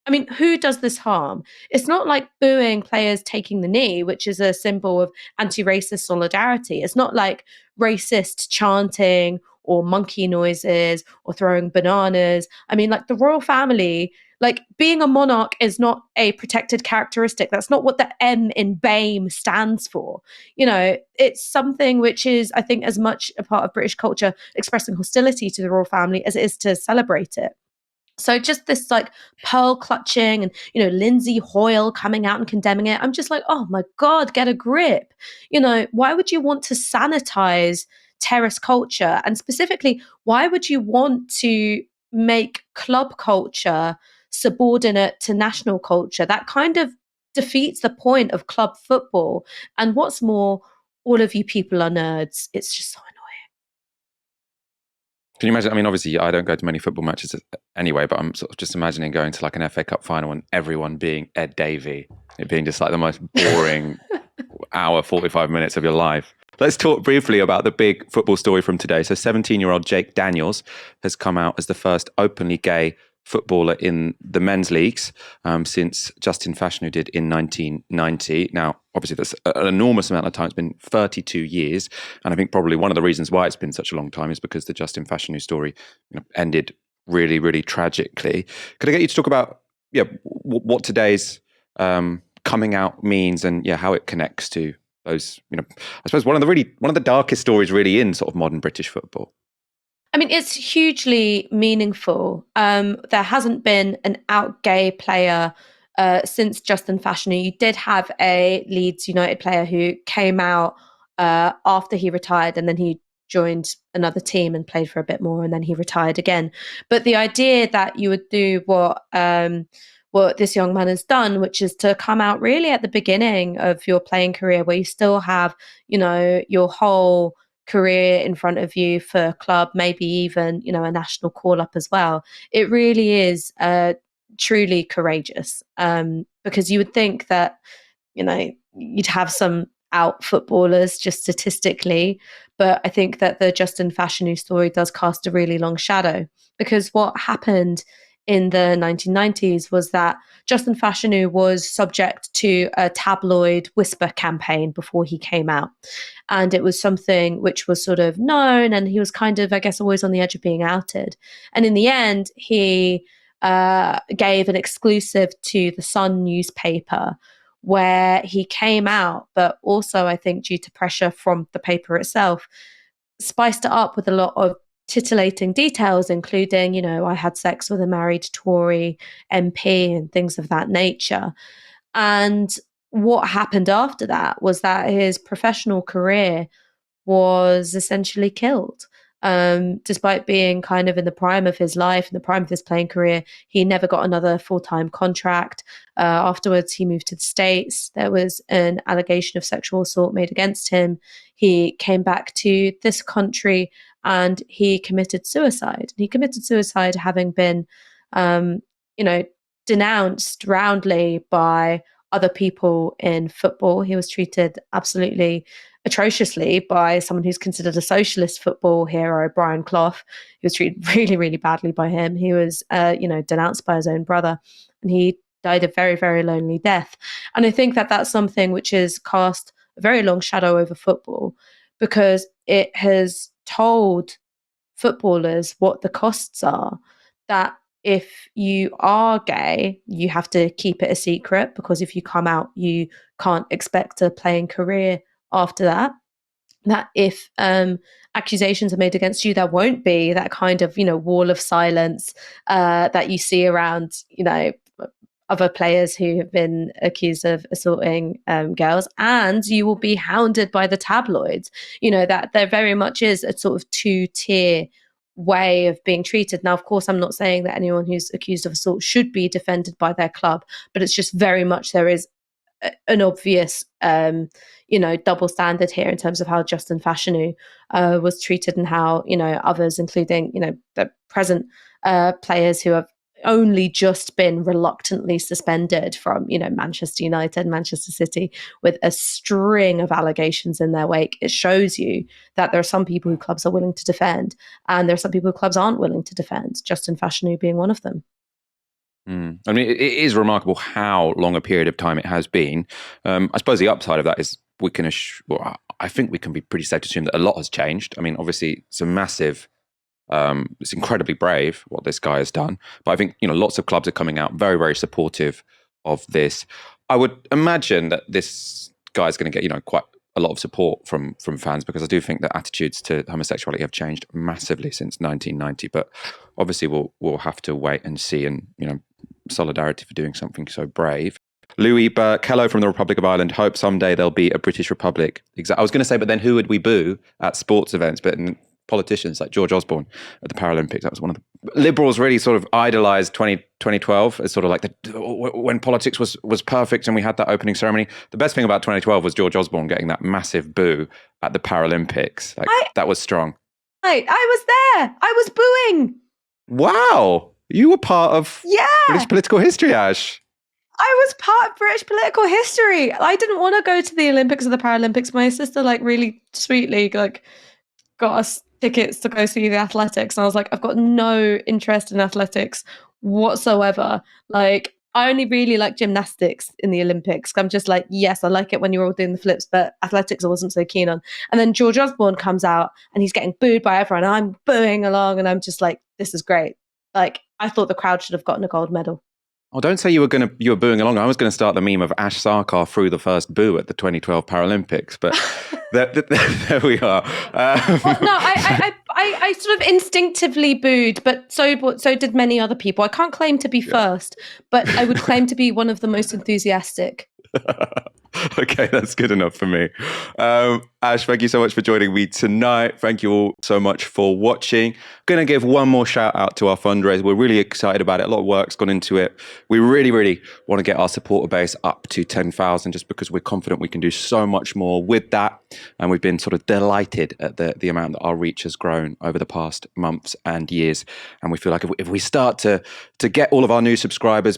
[SPEAKER 2] I mean, who does this harm? It's not like booing players taking the knee, which is a symbol of anti-racist solidarity. It's not like racist chanting or monkey noises or throwing bananas. I mean, like the royal family, like being a monarch is not a protected characteristic. That's not what the M in BAME stands for. You know, it's something which is, I think, as much a part of British culture expressing hostility to the royal family as it is to celebrate it. So just this like pearl clutching and, Lindsay Hoyle coming out and condemning it. I'm just like, oh my God, get a grip. Why would you want to sanitize terrace culture? And specifically, why would you want to make club culture subordinate to national culture? That kind of defeats the point of club football. And what's more, all of you people are nerds. It's just so annoying.
[SPEAKER 1] Can you imagine? I mean, obviously, I don't go to many football matches anyway, but I'm sort of just imagining going to like an FA Cup final and everyone being Ed Davey. It being just like the most boring hour, 45 minutes of your life. Let's talk briefly about the big football story from today. So 17-year-old Jake Daniels has come out as the first openly gay footballer in the men's leagues since Justin Fashanu did in 1990. Now, obviously, that's an enormous amount of time. It's been 32 years. And I think probably one of the reasons why it's been such a long time is because the Justin Fashanu story ended really, really tragically. Could I get you to talk about what today's coming out means and how it connects to those, I suppose one of the darkest stories really in sort of modern British football?
[SPEAKER 2] I mean, it's hugely meaningful. There hasn't been an out gay player since Justin Fashanu. You did have a Leeds United player who came out after he retired, and then he joined another team and played for a bit more, and then he retired again. But the idea that you would do what this young man has done, which is to come out really at the beginning of your playing career, where you still have, your whole career in front of you for club, maybe even, a national call-up as well. It really is truly courageous, because you would think that, you'd have some out footballers just statistically, but I think that the Justin Fashanu story does cast a really long shadow, because what happened in the 1990s was that Justin Fashanu was subject to a tabloid whisper campaign before he came out. And it was something which was sort of known, and he was kind of, I guess, always on the edge of being outed. And in the end, he gave an exclusive to the Sun newspaper where he came out, but also I think due to pressure from the paper itself, spiced it up with a lot of titillating details, including, I had sex with a married Tory MP and things of that nature. And what happened after that was that his professional career was essentially killed. Despite being kind of in the prime of his life, in the prime of his playing career, he never got another full-time contract. Afterwards, he moved to the States. There was an allegation of sexual assault made against him. He came back to this country and he committed suicide. He committed suicide having been, denounced roundly by other people in football. He was treated absolutely atrociously by someone who's considered a socialist football hero, Brian Clough. He was treated really, really badly by him. He was, denounced by his own brother, and he died a very, very lonely death. And I think that that's something which has cast a very long shadow over football, because it has told footballers what the costs are, that if you are gay, you have to keep it a secret, because if you come out, you can't expect a playing career after that. That if accusations are made against you, there won't be that kind of, wall of silence that you see around, other players who have been accused of assaulting girls, and you will be hounded by the tabloids. That there very much is a sort of two-tier way of being treated. Now, of course, I'm not saying that anyone who's accused of assault should be defended by their club, but it's just very much there is an obvious, double standard here in terms of how Justin Fashanu was treated, and how, others, including, the present players who have only just been reluctantly suspended from, Manchester United, Manchester City, with a string of allegations in their wake. It shows you that there are some people who clubs are willing to defend, and there are some people who clubs aren't willing to defend, Justin Fashanu being one of them.
[SPEAKER 1] I mean, it is remarkable how long a period of time it has been. I suppose the upside of that is I think we can be pretty safe to assume that a lot has changed. I mean, obviously, it's a massive, it's incredibly brave what this guy has done. But I think, lots of clubs are coming out very, very supportive of this. I would imagine that this guy is going to get, quite a lot of support from fans, because I do think that attitudes to homosexuality have changed massively since 1990. But obviously, we'll have to wait and see, and solidarity for doing something so brave. Louis Burke, hello from the Republic of Ireland. Hope someday there'll be a British Republic. I was going to say, but then who would we boo at sports events? But politicians like George Osborne at the Paralympics, that was one of the Liberals really sort of idolised 2012 as sort of like when politics was perfect and we had that opening ceremony. The best thing about 2012 was George Osborne getting that massive boo at the Paralympics. That was strong.
[SPEAKER 2] I was there. I was booing.
[SPEAKER 1] Wow, you were part of British political history, Ash.
[SPEAKER 2] I was part of British political history. I didn't want to go to the Olympics or the Paralympics. My sister, really sweetly, got us tickets to go see the athletics. And I was like, I've got no interest in athletics whatsoever. I only really like gymnastics in the Olympics. I'm just like, yes, I like it when you're all doing the flips, but athletics I wasn't so keen on. And then George Osborne comes out and he's getting booed by everyone. And I'm booing along and I'm just like, this is great. I thought the crowd should have gotten a gold medal.
[SPEAKER 1] Oh, don't say you were booing along. I was going to start the meme of Ash Sarkar threw the first boo at the 2012 Paralympics, but there we are.
[SPEAKER 2] I sort of instinctively booed, but so did many other people. I can't claim to be first, but I would claim to be one of the most enthusiastic.
[SPEAKER 1] Okay, that's good enough for me. Ash, thank you so much for joining me tonight. Thank you all so much for watching. I'm going to give one more shout out to our fundraiser. We're really excited about it. A lot of work's gone into it. We really, really want to get our supporter base up to 10,000 just because we're confident we can do so much more with that. And we've been sort of delighted at the amount that our reach has grown over the past months and years. And we feel like if we start to get all of our new subscribers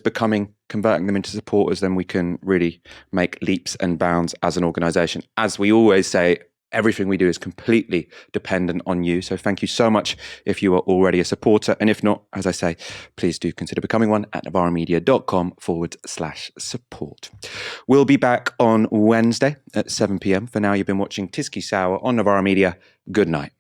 [SPEAKER 1] converting them into supporters, then we can really make leaps and bounds as an organisation. As we always say, everything we do is completely dependent on you. So thank you so much if you are already a supporter. And if not, as I say, please do consider becoming one at novaramedia.com/support. We'll be back on Wednesday at 7 p.m. For now, you've been watching Tisky Sour on Novara Media. Good night.